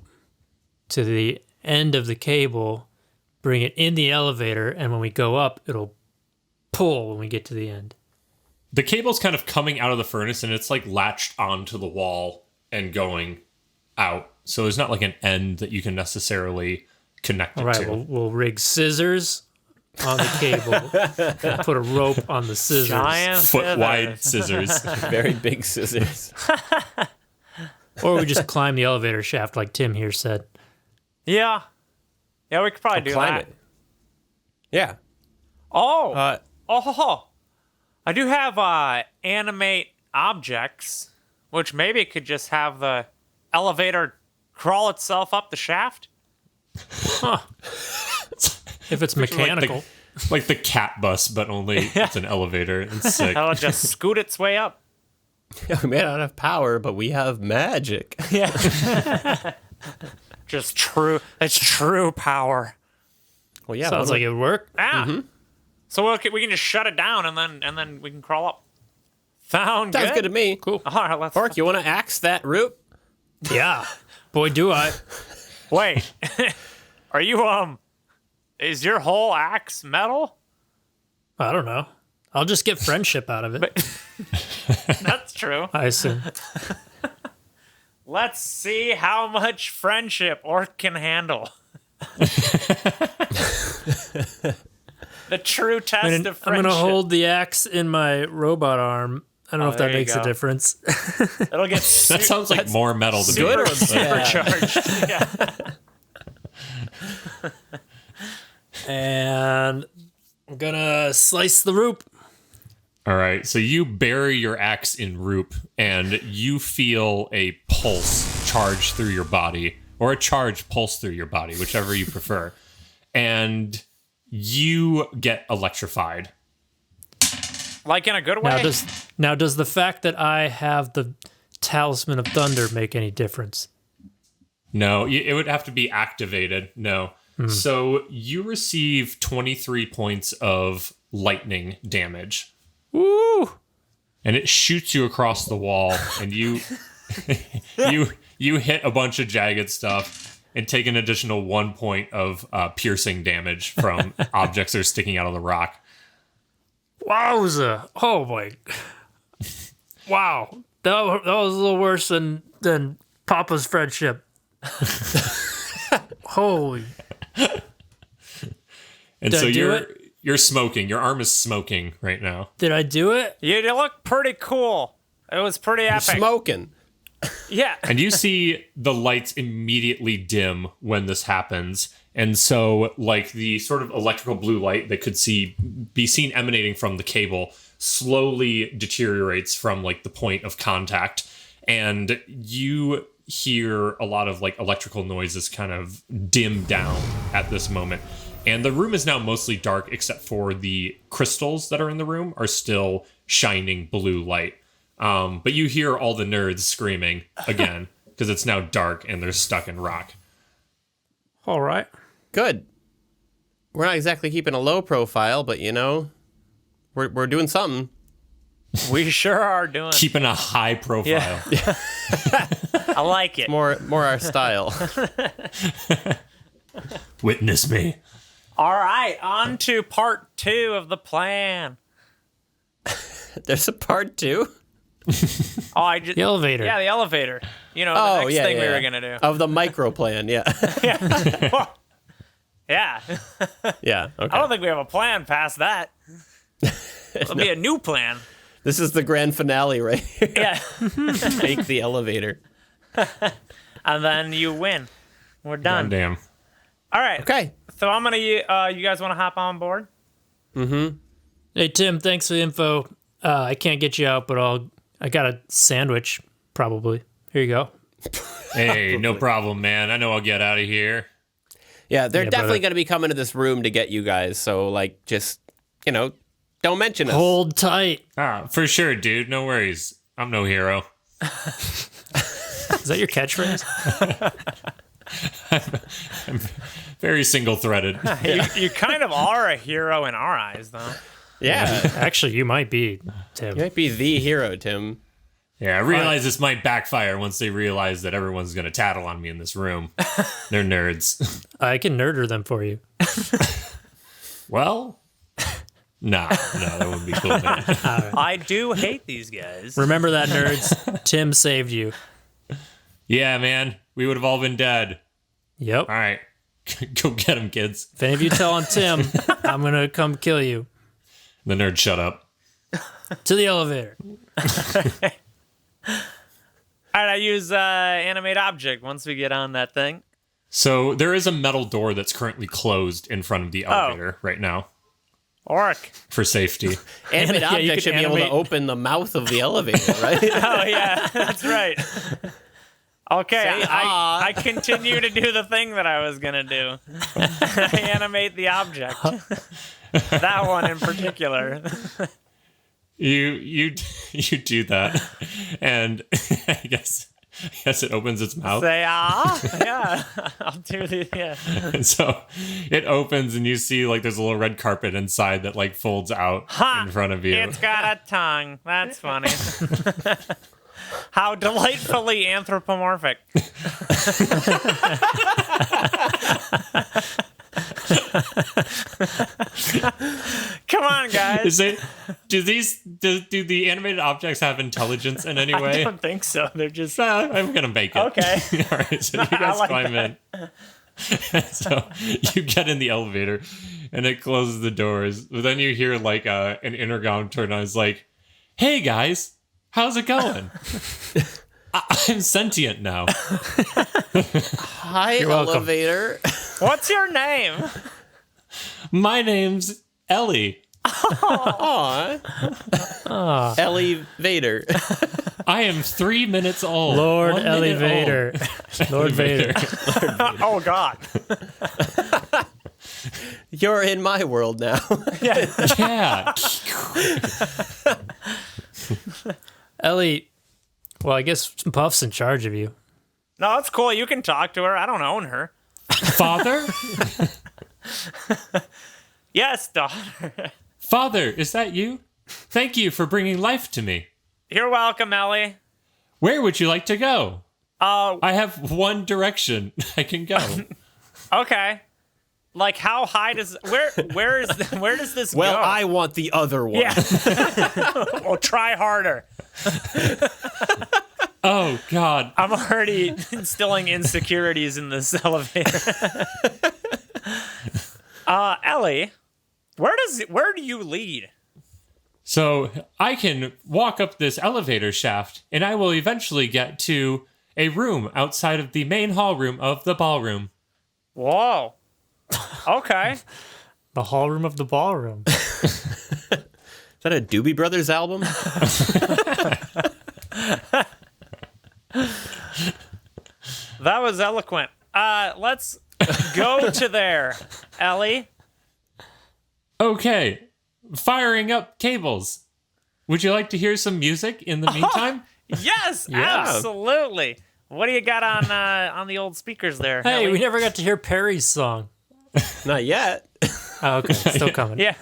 D: to the end of the cable, bring it in the elevator, and when we go up, it'll pull when we get to the end.
B: The cable's kind of coming out of the furnace and it's like latched onto the wall and going out. So there's not like an end that you can necessarily connect it
D: All right,
B: to.
D: we'll rig scissors on the cable, and put a rope on the scissors.
C: giant
B: Foot wide
C: scissors.
B: scissors.
A: Very big scissors.
D: Or we just climb the elevator shaft like Tim here said.
C: Yeah. Yeah, we could probably do
A: Climb
C: that.
A: it. Yeah.
C: Oh. I do have animate objects, which maybe could just have the elevator crawl itself up the shaft.
D: If it's mechanical.
B: Like the cat bus, but only it's an elevator. It's sick.
C: That'll just scoot its way up.
A: We may not have power, but we have magic.
C: Yeah. Just true. It's true power.
A: Well, yeah.
D: Sounds like it would work.
C: Ah. So we can just shut it down and then we can crawl up. Sounds
A: Sounds good to me.
D: Cool.
C: All right, let's.
A: Park, you want to axe that Roop?
D: Yeah. Boy, do I.
C: Wait. Are you Is your whole axe metal?
D: I don't know. I'll just get friendship out of it,
C: That's true.
D: I assume.
C: Let's see how much friendship Orc can handle. The true test of
D: I'm
C: friendship.
D: going to hold the axe in my robot arm. I don't know if
C: there
D: that
C: you
D: makes a
C: go.
D: difference.
C: It'll get
B: That sounds like more metal to me.
A: Good or
B: but-
A: bad?
C: supercharged. Yeah.
D: And I'm going to slice the Roop.
B: All right, so you bury your axe in Roop, and you feel a pulse charge through your body, or a charge pulse through your body, whichever you prefer. And you get electrified.
C: Like in a good way.
D: Now, does the fact that I have the Talisman of Thunder make any difference?
B: No, it would have to be activated. No. So you receive 23 points of lightning damage.
D: Woo!
B: And it shoots you across the wall, and you you hit a bunch of jagged stuff, and take an additional 1 point of piercing damage from objects that are sticking out of the rock.
D: Wowza! Oh boy! Wow, that was a little worse than Papa's friendship. Holy!
B: And
D: Did
B: so
D: I do
B: you're smoking. Your arm is smoking right now.
D: Did I do it?
C: You look pretty cool. It was pretty epic.
A: Smoking.
C: Yeah.
B: And you see the lights immediately dim when this happens. And so, like, the sort of electrical blue light that could be seen emanating from the cable slowly deteriorates from, like, the point of contact. And you hear a lot of, like, electrical noises kind of dim down at this moment. And the room is now mostly dark, except for the crystals that are in the room are still shining blue light. But you hear all the nerds screaming again because it's now dark and they're stuck in rock.
D: All right.
A: Good. We're not exactly keeping a low profile, but we're doing something.
C: We sure are doing.
B: Keeping a high profile.
C: Yeah. I like it.
A: More our style.
B: Witness me.
C: All right, on to part 2 of the plan.
A: There's a part 2?
D: The elevator.
C: Yeah, the elevator. The next thing we were going to do.
A: Of the micro plan, yeah.
C: Yeah.
A: Yeah, okay.
C: I don't think we have a plan past that. It'll be a new plan.
A: This is the grand finale right here.
C: Yeah.
A: Take the elevator.
C: And then you win. We're done.
B: Damn.
C: All right.
A: Okay.
C: So I'm going to, you guys want to hop on board?
A: Mm-hmm.
D: Hey Tim, thanks for the info. I can't get you out, but I got a sandwich probably. Here you go.
B: Hey, no problem, man. I know I'll get out of here.
A: Yeah, they're
D: Yeah,
A: definitely
D: brother.
A: going to be coming to this room to get you guys. So, like, just, don't mention us.
D: Hold tight.
B: For sure, dude. No worries. I'm no hero.
D: Is that your catchphrase?
B: Very single-threaded.
C: You kind of are a hero in our eyes, though.
A: Yeah.
D: Actually, you might be, Tim.
A: You might be the hero, Tim.
B: Yeah, I realize this might backfire once they realize that everyone's going to tattle on me in this room. They're nerds.
D: I can nerder them for you.
B: Well, no, that wouldn't be cool. Man.
C: I do hate these guys.
D: Remember that, nerds. Tim saved you.
B: Yeah, man, we would have all been dead.
D: Yep.
B: All right, go get him, kids.
D: If any of you tell on Tim, I'm going to come kill you.
B: The nerd shut up.
D: To the elevator.
C: All right, I use animate object once we get on that thing.
B: So there is a metal door that's currently closed in front of the elevator right now
C: Orc.
B: for safety.
A: Animate
D: Yeah, you
A: object
D: could
A: should be able to
D: animate-
A: open the mouth of the elevator, right?
C: Oh, yeah, that's right. Okay,
A: Say
C: I continue to do the thing that I was going to do. I animate the object. That one in particular.
B: You do that, and I guess it opens its mouth.
C: Say, yeah, I'll do the, yeah.
B: And so it opens, and you see like there's a little red carpet inside that like folds out in front of you.
C: It's got a tongue. That's funny. How delightfully anthropomorphic. Come on, guys.
B: Do the animated objects have intelligence in any
C: I
B: way?
C: don't think so. They're just
B: I'm gonna make it.
C: okay.
B: All right, so you guys
C: like
B: climb in. So you get in the elevator, and it closes the doors. But then you hear like an intercom turn on. It's like, "Hey guys, how's it going? I'm sentient now."
A: Hi,
D: welcome.
A: elevator.
C: What's your name?
B: My name's Ellie.
A: Aw. Ellie Vader.
B: I am 3 minutes old.
D: Lord
B: 1 minute
D: Elevator. Lord Vader.
C: Oh, God.
A: You're in my world now.
B: old. Yeah.
D: Ellie, well, I guess Puff's in charge of you.
C: No, it's cool. You can talk to her. I don't own her.
B: Father?
C: Yes, daughter.
B: Father, is that you? Thank you for bringing life to me.
C: You're welcome, Ellie.
B: Where would you like to go? I have one direction I can go.
C: Okay. Like, how high does where does this
A: Well,
C: go?
A: I want the other one.
C: Yeah. Well, try harder.
B: Oh, God.
C: I'm already instilling insecurities in this elevator. Ellie, where do you lead?
B: So I can walk up this elevator shaft, and I will eventually get to a room outside of the main hall room of the ballroom.
C: Whoa. Okay.
D: The hall room of the ballroom.
A: Is that a Doobie Brothers album?
C: That was eloquent. Let's go to there, Ellie.
B: Okay, firing up cables. Would you like to hear some music in the meantime?
C: Yes,
A: Yeah.
C: absolutely. What do you got on the old speakers there?
D: Hey,
C: Ellie?
D: we never got to hear Perry's song.
A: Not yet.
D: Oh, okay, still coming.
C: Yeah.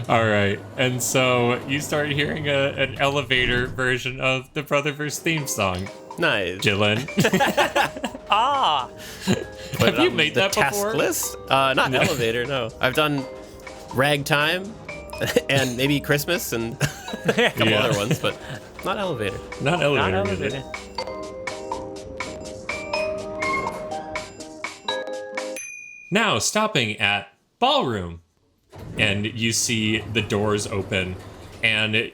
B: All right, and so you start hearing an elevator version of the Brotherverse theme song.
A: Nice.
B: Dylan,
A: Have
B: you made
A: the
B: that
A: task
B: before?
A: list? Not elevator, no. I've done ragtime and maybe Christmas and a couple
B: Yeah.
A: other ones, but not elevator.
B: not
C: Not
B: elevator music.
C: elevator.
B: Now stopping at ballroom, and you see the doors open, and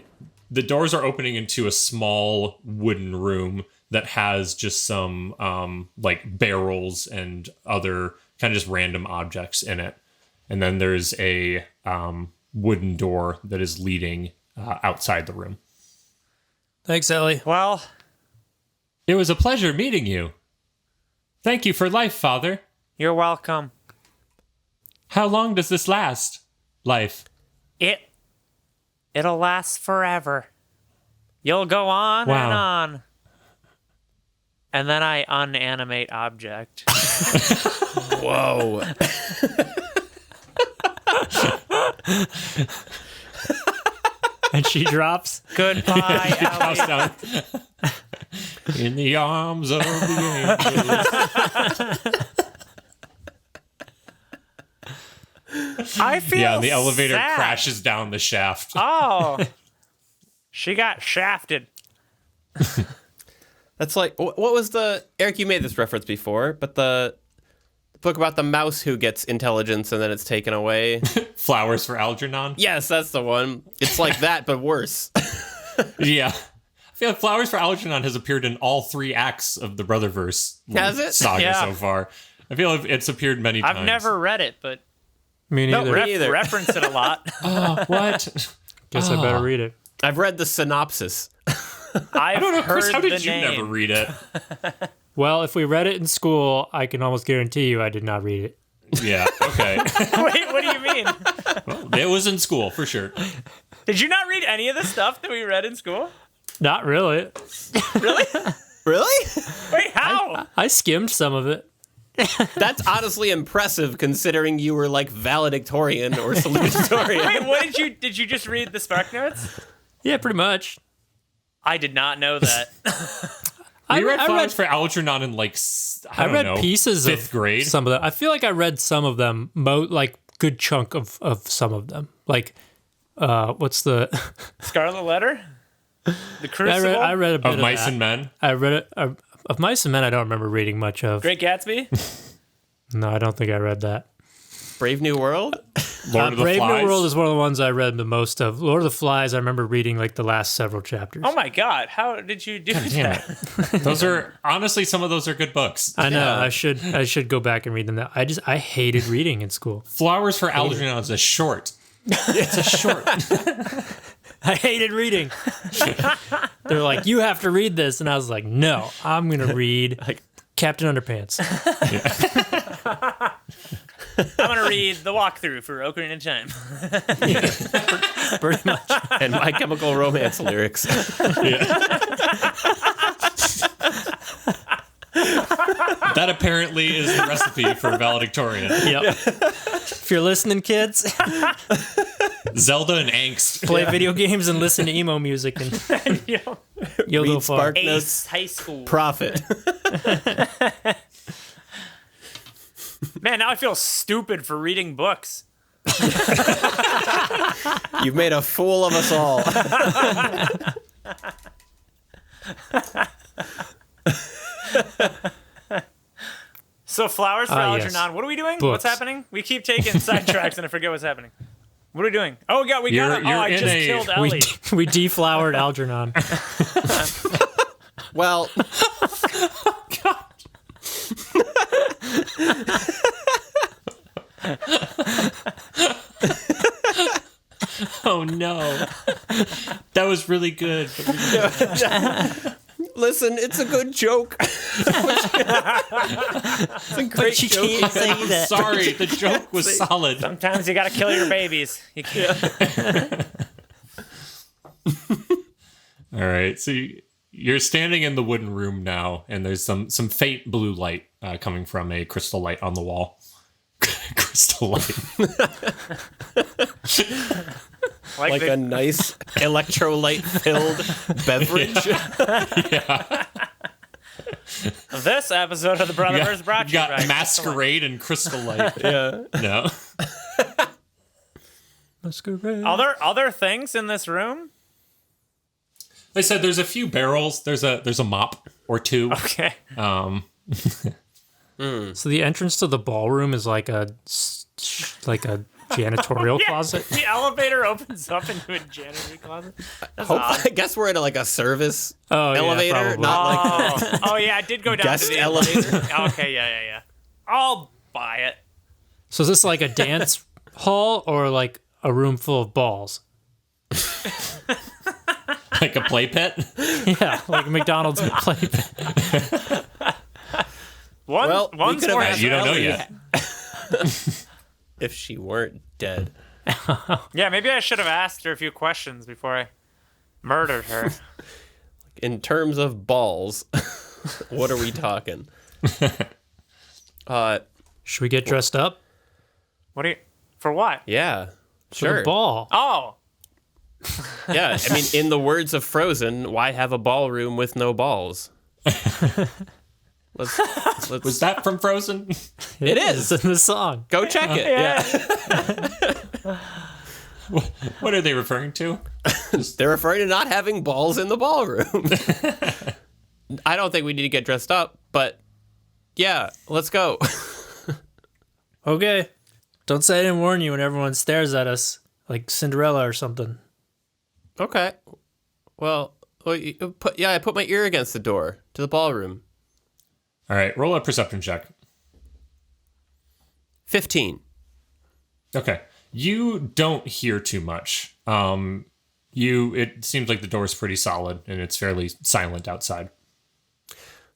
B: the doors are opening into a small wooden room that has just some like barrels and other kind of just random objects in it. And then there's a wooden door that is leading outside the room.
D: Thanks, Ellie.
C: Well,
B: It was a pleasure meeting you. Thank you for life, Father.
C: you're welcome.
B: How long does this last? Life.
C: It'll last forever. You'll go on
B: Wow.
C: and on. And then I unanimate object.
A: Whoa.
D: And she drops.
C: Goodbye, Ellie.
B: Toss down. In the arms of the angels.
C: I feel
B: Yeah, the elevator
C: sad.
B: crashes down the shaft.
C: Oh. She got shafted.
A: That's like, what was Eric, you made this reference before, but the book about the mouse who gets intelligence and then it's taken away.
B: Flowers for Algernon.
A: Yes, that's the one. It's like that, but worse.
B: Yeah. I feel like Flowers for Algernon has appeared in all 3 acts of the Brotherverse
A: Has it?
B: saga
C: Yeah.
B: so far. I feel like it's appeared many times.
C: I've never read it, but
D: Me neither.
A: me either.
C: reference it a lot.
B: What?
D: Guess I better read it.
A: I've read the synopsis.
C: I
B: I don't know, Chris,
C: heard
B: how
C: the
B: did you
C: name.
B: never read it?
D: Well, if we read it in school, I can almost guarantee you I did not read it.
B: Yeah, okay.
C: Wait, what do you mean?
B: It was in school, for sure.
C: Did you not read any of the stuff that we read in school?
D: Not really.
A: Really?
C: Wait, how?
D: I skimmed some of it.
A: That's honestly impressive considering you were like valedictorian or salutatorian.
C: Wait, what did you just read the Spark Notes?
D: Yeah, pretty much.
C: I did not know that.
D: I
B: We read
D: I
B: Flowers for Algernon in like, I
D: read
B: don't know,
D: pieces
B: 5th
D: of
B: grade.
D: some of them. I feel like I read some of them, like good chunk of some of them. Like, what's the?
C: Scarlet Letter? The
D: I
C: Crucible?
D: read a bit
B: Of Mice and Men.
D: I read it. Of Mice and Men, I don't remember reading much of.
C: Great Gatsby?
D: No, I don't think I read that.
A: Brave New World?
B: Lord of the
D: Brave
B: Flies.
D: New World is one of the ones I read the most of. Lord of the Flies, I remember reading like the last several chapters.
C: Oh my god, how did you do
B: Damn
C: that?
B: it. Those are, honestly, some of those are good books.
D: I know.
A: Yeah.
D: I should go back and read them. I hated reading in school.
B: Flowers for Algernon is a short. It's a short.
D: I hated reading. They're like, you have to read this, and I was like, no, I'm gonna read Captain Underpants.
C: I'm gonna read the walkthrough for Ocarina of Time.
D: Pretty much.
A: And My Chemical Romance lyrics.
B: That apparently is the recipe for valedictorian.
D: Yep. If you're listening, kids,
B: Zelda and angst.
D: play video games and listen to emo music. And
C: You know?
D: You'll go
A: Read
D: far.
A: Spark
C: Ace
A: Notes.
C: High School.
A: Profit.
C: Man, now I feel stupid for reading books.
A: You've made a fool of us all.
C: So flowers for
D: yes.
C: Algernon. What are we doing?
D: Books.
C: What's happening? We keep taking sidetracks and I forget what's happening. What are we doing? Oh, we got it.
B: You're
C: Oh, I
B: in
C: just
B: a-
C: killed
D: We,
C: Ellie.
D: we deflowered Algernon.
A: Well,
B: Oh no. That was really good.
A: listen, it's a good joke. It's a great
D: you
A: joke.
D: can't say that.
B: Sorry, the joke was solid.
C: Sometimes you gotta kill your babies. You can't.
B: All right, so you're standing in the wooden room now, and there's some faint blue light coming from a crystal light on the wall. Crystal light.
A: Like a nice electrolyte-filled beverage.
C: This episode of the Brotherverse brought
B: You
C: to you
B: got
C: by
B: masquerade and crystal light.
A: Yeah.
B: No.
D: Masquerade.
C: Are there other things in this room?
B: They said there's a few barrels. There's a mop or two.
C: Okay.
D: So the entrance to the ballroom is like a janitorial closet.
C: The elevator opens up into a janitor closet. That's
A: Hope,
C: odd.
A: I guess we're in like a service
D: Oh, yeah,
A: elevator,
D: probably.
A: not like
C: Oh, yeah, I did go down
A: guest
C: to the
A: elevator.
C: Okay, yeah. I'll buy it.
D: So is this like a dance hall or like a room full of balls?
B: Like a play pit.
D: Yeah, like a McDonald's play pit.
A: Well, we
C: one's
A: could have
C: more
A: asked
B: You don't know
A: Ellie
B: yet.
A: if she weren't dead.
C: Yeah, maybe I should have asked her a few questions before I murdered her.
A: In terms of balls, what are we talking?
D: Should we get dressed up?
C: What do you... For what?
A: Yeah,
D: For
A: sure.
D: the ball.
C: Oh,
A: Yeah, I mean, in the words of Frozen, why have a ballroom with no balls? Let's
B: Was that from Frozen?
A: It is.
D: It's in the song.
A: Go check it. Yeah.
B: What are they referring to?
A: They're referring to not having balls in the ballroom. I don't think we need to get dressed up, but yeah, let's go.
D: Okay. Don't say I didn't warn you when everyone stares at us like Cinderella or something.
A: Okay. Well, I put my ear against the door to the ballroom.
B: All right, roll a perception check.
A: 15.
B: Okay. You don't hear too much. It seems like the door is pretty solid and it's fairly silent outside.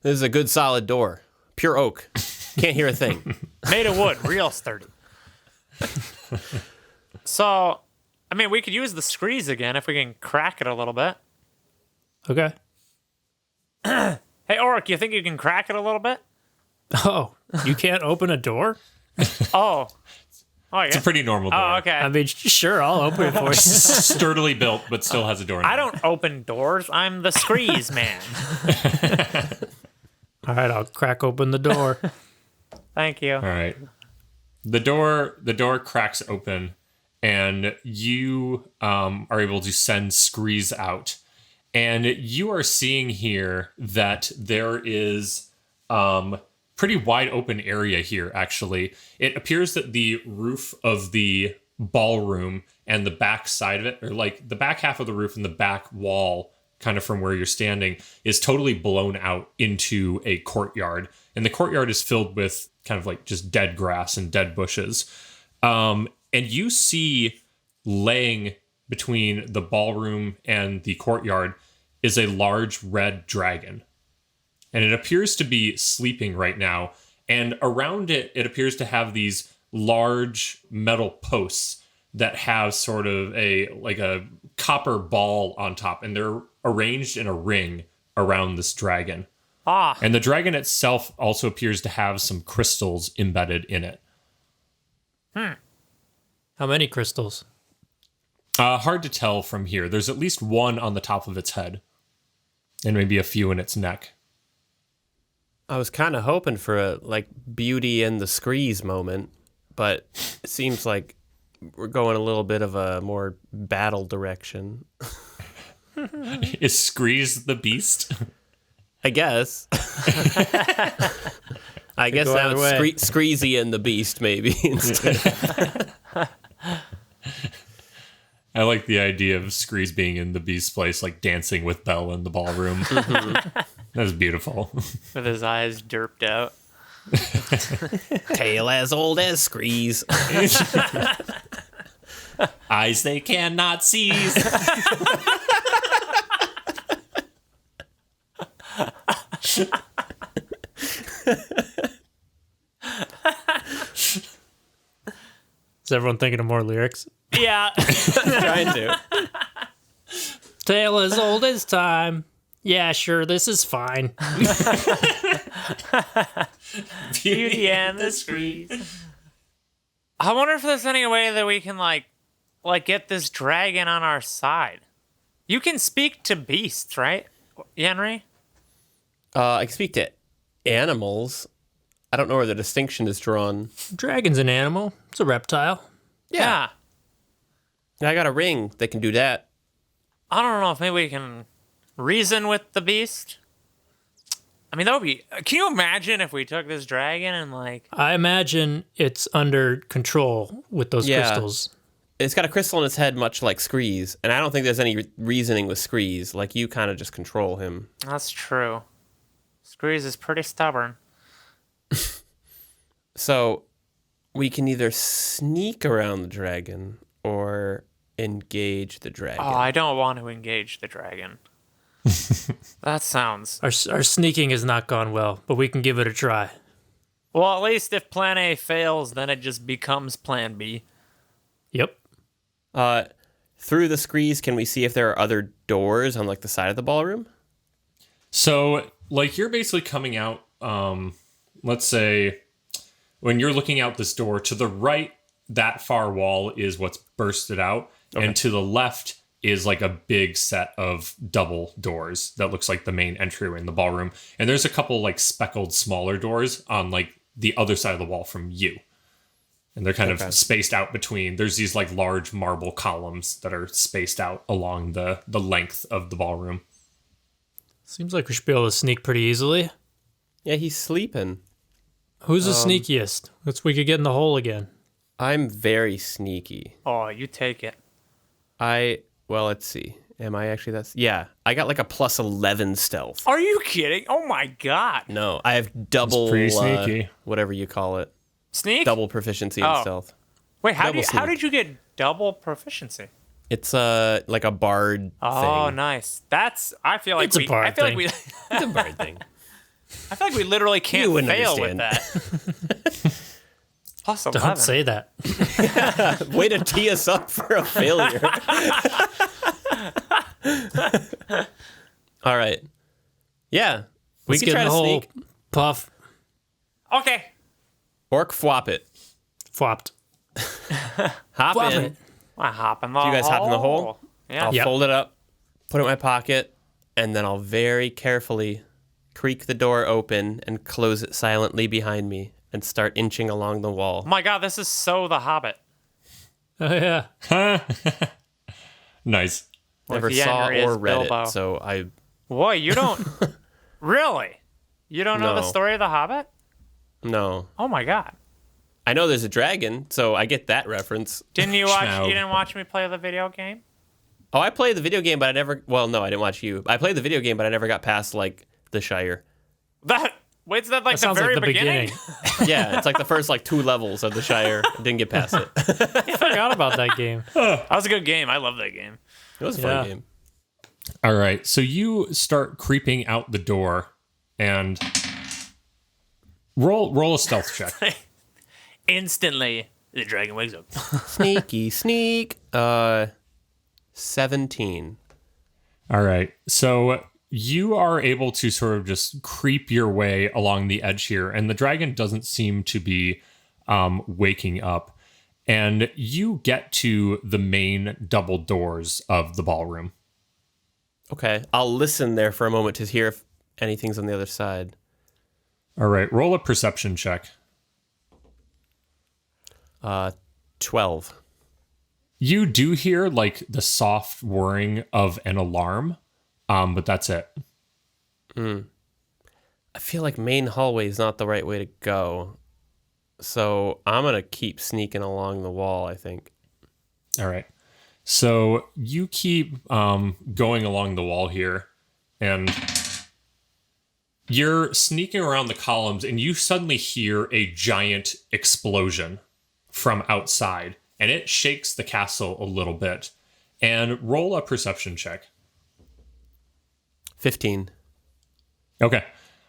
A: This is a good solid door. Pure oak. Can't hear a thing.
C: made of wood, real sturdy. So, I mean, we could use the screes again if we can crack it a little bit.
D: Okay.
C: Hey, Oric, you think you can crack it a little bit?
D: Oh, you can't open a door?
C: Oh, yeah.
B: It's a pretty normal door.
C: Oh, okay.
D: I mean, sure, I'll open it for you.
B: Sturdily built, but still has a door.
C: I don't open doors. I'm the screes man.
D: All right, I'll crack open the door.
C: Thank you.
B: All right. The door cracks open, and you are able to send screes out. And you are seeing here that there is pretty wide open area here, actually. It appears that the roof of the ballroom and the back side of it, or like the back half of the roof and the back wall, kind of from where you're standing, is totally blown out into a courtyard. And the courtyard is filled with kind of like just dead grass and dead bushes. And you see laying between the ballroom and the courtyard is a large red dragon. And it appears to be sleeping right now. And around it, it appears to have these large metal posts that have sort of a copper ball on top. And they're arranged in a ring around this dragon.
C: Ah,
B: And the dragon itself also appears to have some crystals embedded in it.
D: How many crystals?
B: Hard to tell from here. There's at least one on the top of its head. and maybe a few in its neck.
A: I was kind of hoping for a Beauty and the Screes moment, but it seems like we're going a little bit of a more battle direction.
B: Is Screes the beast?
A: I guess. I guess that was Screezy and the Beast, maybe, instead.
B: I like the idea of Screes being in the beast's place, like dancing with Belle in the ballroom. That's beautiful.
C: With his eyes derped out.
A: Tail as old as Screes.
B: Eyes they cannot seize.
D: Is everyone thinking of more lyrics?
C: Yeah.
A: Trying to.
D: Tale as old as time. Yeah, sure, this is fine.
C: Beauty and the Screes. I wonder if there's any way that we can like get this dragon on our side. You can speak to beasts, right, Henry?
A: I can speak to animals. I don't know where the distinction is drawn.
D: Dragon's an animal. It's a reptile.
C: Yeah.
A: I got a ring that can do that.
C: I don't know if maybe we can reason with the beast. I mean, that would be... Can you imagine if we took this dragon and
D: I imagine it's under control with those crystals.
A: It's got a crystal in its head, much like Screes, and I don't think there's any reasoning with Screes. Like, you kind of just control him.
C: That's true. Screes is pretty stubborn.
A: So, we can either sneak around the dragon or engage the dragon.
C: Oh, I don't want to engage the dragon. That sounds...
D: Our sneaking has not gone well, but we can give it a try.
C: Well, at least if plan A fails, then it just becomes plan B.
D: Yep.
A: Through the Screes, can we see if there are other doors on the side of the ballroom?
B: So, you're basically coming out, let's say, when you're looking out this door, to the right, that far wall is what's bursted out, and to the left is a big set of double doors that looks like the main entryway in the ballroom. And there's a couple speckled smaller doors on the other side of the wall from you. And they're kind of spaced out between. There's these large marble columns that are spaced out along the length of the ballroom.
D: Seems like we should be able to sneak pretty easily.
A: Yeah, he's sleeping.
D: Who's the sneakiest? We could get in the hole again.
A: I'm very sneaky.
C: Oh, you take it.
A: Well, let's see. Am I actually Yeah, I got a plus 11 stealth.
C: Are you kidding? Oh my god.
A: No, I have double,
B: pretty sneaky.
A: Whatever you call it.
C: Sneak?
A: Double proficiency in stealth.
C: Wait, how
A: Double sneak.
C: did you get double proficiency?
A: It's like a bard thing.
C: Oh, nice. I feel like
D: It's a bard thing.
A: It's a bard thing.
C: I feel like we literally can't
A: You wouldn't
C: fail with
A: understand.
C: that. Plus 11.
D: Don't say that.
A: Way to tee us up for a failure. All right. Yeah.
D: Let's
A: We
D: get
A: can try
D: in the
A: to
D: hole.
A: sneak.
D: Puff.
C: Okay.
A: Orc flop it.
D: Flopped.
A: Hop
D: Flop
A: in.
D: it.
C: I hop in the
A: you guys hop in the hole?
C: Yeah.
A: I'll
D: Yep.
A: fold it up, put it in my pocket, and then I'll very carefully creak the door open and close it silently behind me and start inching along the wall.
C: Oh my god, this is so The Hobbit.
D: Oh, yeah.
B: Nice.
A: Never
C: the
A: saw
C: Henry
A: or
C: is
A: read
C: Bilbo.
A: it, so I...
C: Boy, you don't... Really? You don't know the
A: No.
C: story of The Hobbit?
A: No.
C: Oh my god.
A: I know there's a dragon, so I get that reference.
C: Didn't you
B: Schmaug.
C: you didn't watch me play the video game?
A: Oh, I played the video game, but I never... Well, no, I didn't watch you. I played the video game, but I never got past, the Shire.
C: Wait, is that
D: That
C: the
D: sounds
C: very
D: like the
C: beginning?
A: Yeah, it's the first, 2 levels of the Shire. I didn't get past it.
D: I forgot about that game.
C: That was a good game. I love that game.
A: It was a
D: Yeah.
A: fun game.
B: All right. So you start creeping out the door and roll a stealth check.
C: Instantly, the dragon wakes up.
A: Sneaky sneak. 17.
B: All right. So you are able to sort of just creep your way along the edge here, and the dragon doesn't seem to be waking up. And you get to the main double doors of the ballroom.
A: Okay, I'll listen there for a moment to hear if anything's on the other side.
B: All right, roll a perception check.
A: 12.
B: You do hear like the soft whirring of an alarm, but that's it.
A: I feel like main hallway is not the right way to go. So I'm going to keep sneaking along the wall, I think.
B: All right. So you keep going along the wall here, and you're sneaking around the columns, and you suddenly hear a giant explosion from outside, and it shakes the castle a little bit. And roll a perception check.
A: 15.
B: Okay.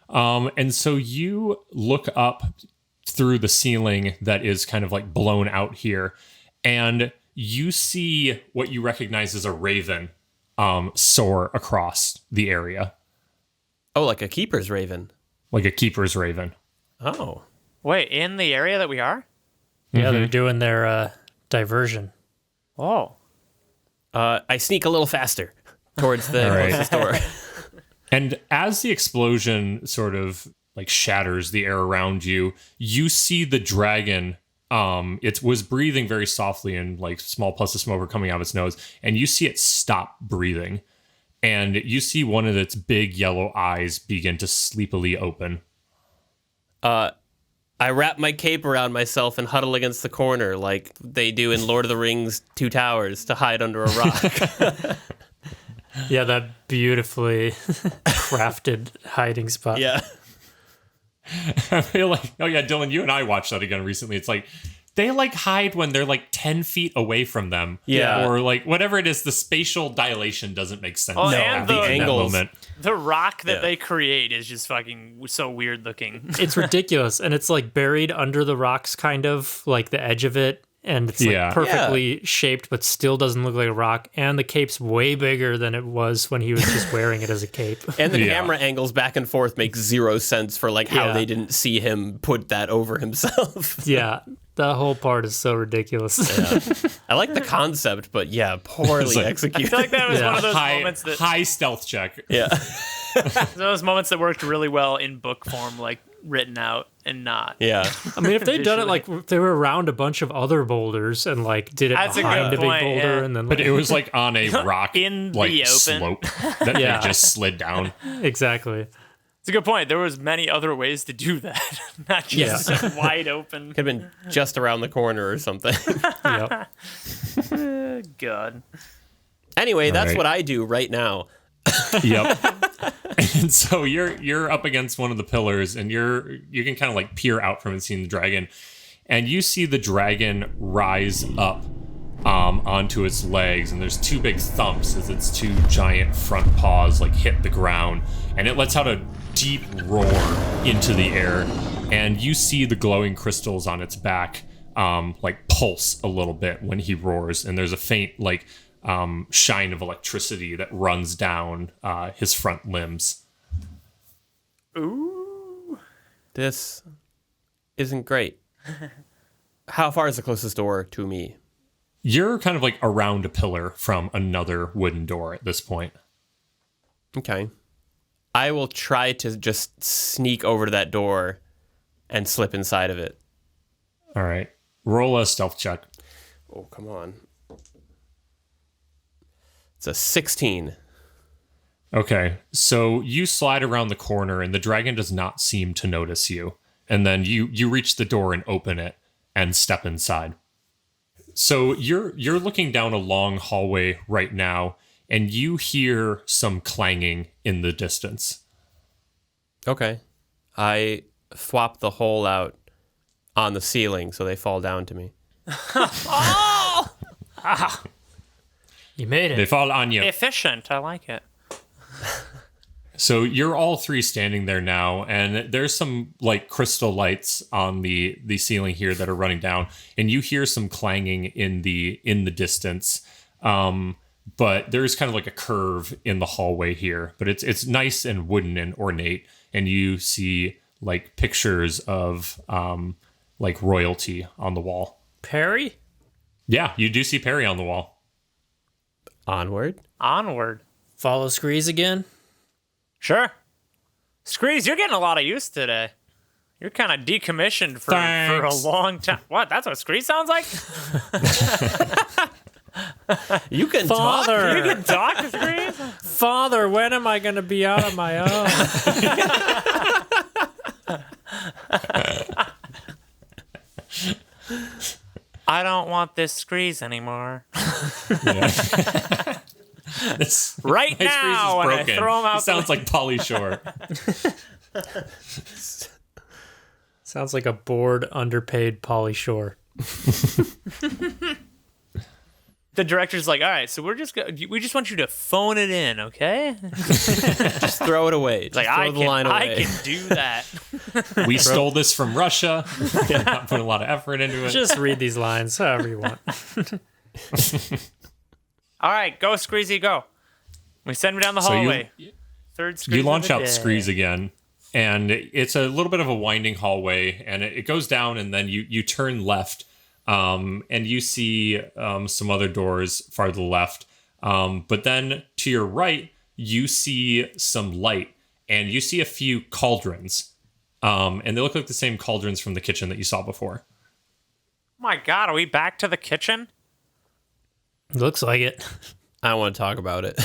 B: And so you look up through the ceiling that is kind of like blown out here, and you see what you recognize as a raven soar across the area.
A: Oh, like a keeper's raven.
B: Like a keeper's raven.
A: Oh.
C: Wait, in the area that we are?
D: Yeah, they're doing their diversion.
C: Oh.
A: I sneak a little faster towards the
B: All right.
A: closest door.
B: And as the explosion sort of like shatters the air around you, you see the dragon. It was breathing very softly, and like small puffs of smoke were coming out of its nose, and you see it stop breathing, and you see one of its big yellow eyes begin to sleepily open.
A: I wrap my cape around myself and huddle against the corner like they do in Lord of the Rings 2 Towers to hide under a rock.
D: Yeah, that beautifully crafted hiding spot.
A: Yeah.
B: I feel like, oh yeah, Dylan, you and I watched that again recently. It's like they like hide when they're like 10 feet away from them.
A: Yeah.
B: Or like whatever it is, the spatial dilation doesn't make sense.
C: Oh,
B: in
C: and
B: that
C: the
A: angles.
B: moment.
C: The rock that
A: Yeah.
C: they create is just fucking so weird looking.
D: It's ridiculous, and it's like buried under the rocks, kind of like the edge of it, and it's like
B: Yeah.
D: perfectly shaped, but still doesn't look like a rock. And the cape's way bigger than it was when he was just wearing it as a cape.
A: And the
B: Yeah.
A: camera angles back and forth make zero sense for like how
D: Yeah.
A: they didn't see him put that over himself.
D: Yeah, the whole part is so ridiculous.
A: I like the concept, but yeah, poorly
B: It's like-
C: I
A: executed.
C: feel like that was
D: Yeah.
C: one of those
B: High,
C: moments that
B: high stealth check.
A: Yeah.
C: those moments that worked really well in book form, like written out and not.
A: Yeah.
D: I mean, if they'd done it like if they were around a bunch of other boulders and like did it
C: That's a
D: behind
C: good
D: a big
C: point,
D: boulder,
C: yeah.
D: and then
B: But it was like on a rock
C: In
B: like
C: the open.
B: slope that
D: Yeah.
B: they just slid down.
D: exactly.
C: It's a good point. There was many other ways to do that, not just wide open.
A: Could have been just around the corner or something.
D: Yep.
C: God.
A: Anyway, that's
B: right.
A: what I do right now.
B: Yep. And so you're up against one of the pillars, and you can kind of like peer out from it, seeing the dragon, and you see the dragon rise up onto its legs, and there's 2 big thumps as its 2 giant front paws like hit the ground, and it lets out a deep roar into the air, and you see the glowing crystals on its back like pulse a little bit when he roars, and there's a faint like shine of electricity that runs down his front limbs.
C: Ooh.
A: This isn't great. How far is the closest door to me?
B: You're kind of like around a pillar from another wooden door at this point.
A: Okay. I will try to just sneak over to that door and slip inside of it.
B: All right. Roll a stealth check.
A: Oh, come on. It's a 16.
B: Okay. So you slide around the corner, and the dragon does not seem to notice you. And then you reach the door and open it and step inside. So you're looking down a long hallway right now, and you hear some clanging in the distance.
A: Okay. I swap the hole out on the ceiling so they fall down to me.
D: You made
B: They
D: it.
B: fall on you.
C: Efficient. I like it.
B: So you're all 3 standing there now, and there's some like crystal lights on the ceiling here that are running down, and you hear some clanging in the distance. But there's kind of like a curve in the hallway here, but it's nice and wooden and ornate, and you see like pictures of like royalty on the wall.
D: Perry?
B: Yeah, you do see Perry on the wall.
A: Onward.
C: Onward.
D: follow Screeze again?
C: Sure. Screeze, you're getting a lot of use today. You're kind of decommissioned for a long time. What? That's what Screeze sounds like?
A: You can
D: Father.
C: You can talk to Screeze?
D: Father, when am I going to be out on my own?
C: I don't want this Screeze anymore. Right now, when I throw him out.
B: He sounds like Polly Shore.
D: Sounds like a bored, underpaid Pauly Shore.
C: The director's like, all right, so we just want you to phone it in, okay?
A: Just throw it away. Just
C: Like,
A: throw the line away.
C: I can do that.
B: We stole this from Russia. Not putting a lot of effort into it.
D: Just read these lines however you want.
C: All right, go, Screezy, go. We send him down the hallway. Third Screeze.
B: You launch
C: of the
B: out
C: day.
B: Screeze again, and it's a little bit of a winding hallway, and it goes down, and then you turn left, and you see some other doors farther left. But then to your right, you see some light, and you see a few cauldrons, and they look like the same cauldrons from the kitchen that you saw before.
C: Oh my God, are we back to the kitchen?
D: Looks like it.
A: I don't want to talk about it.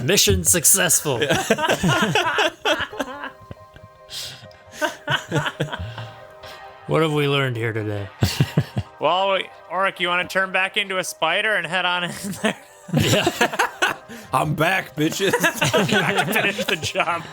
D: Mission successful. What have we learned here today?
C: Well, Oric, you want to turn back into a spider and head on in there?
A: I'm back, bitches.
C: Finish the job.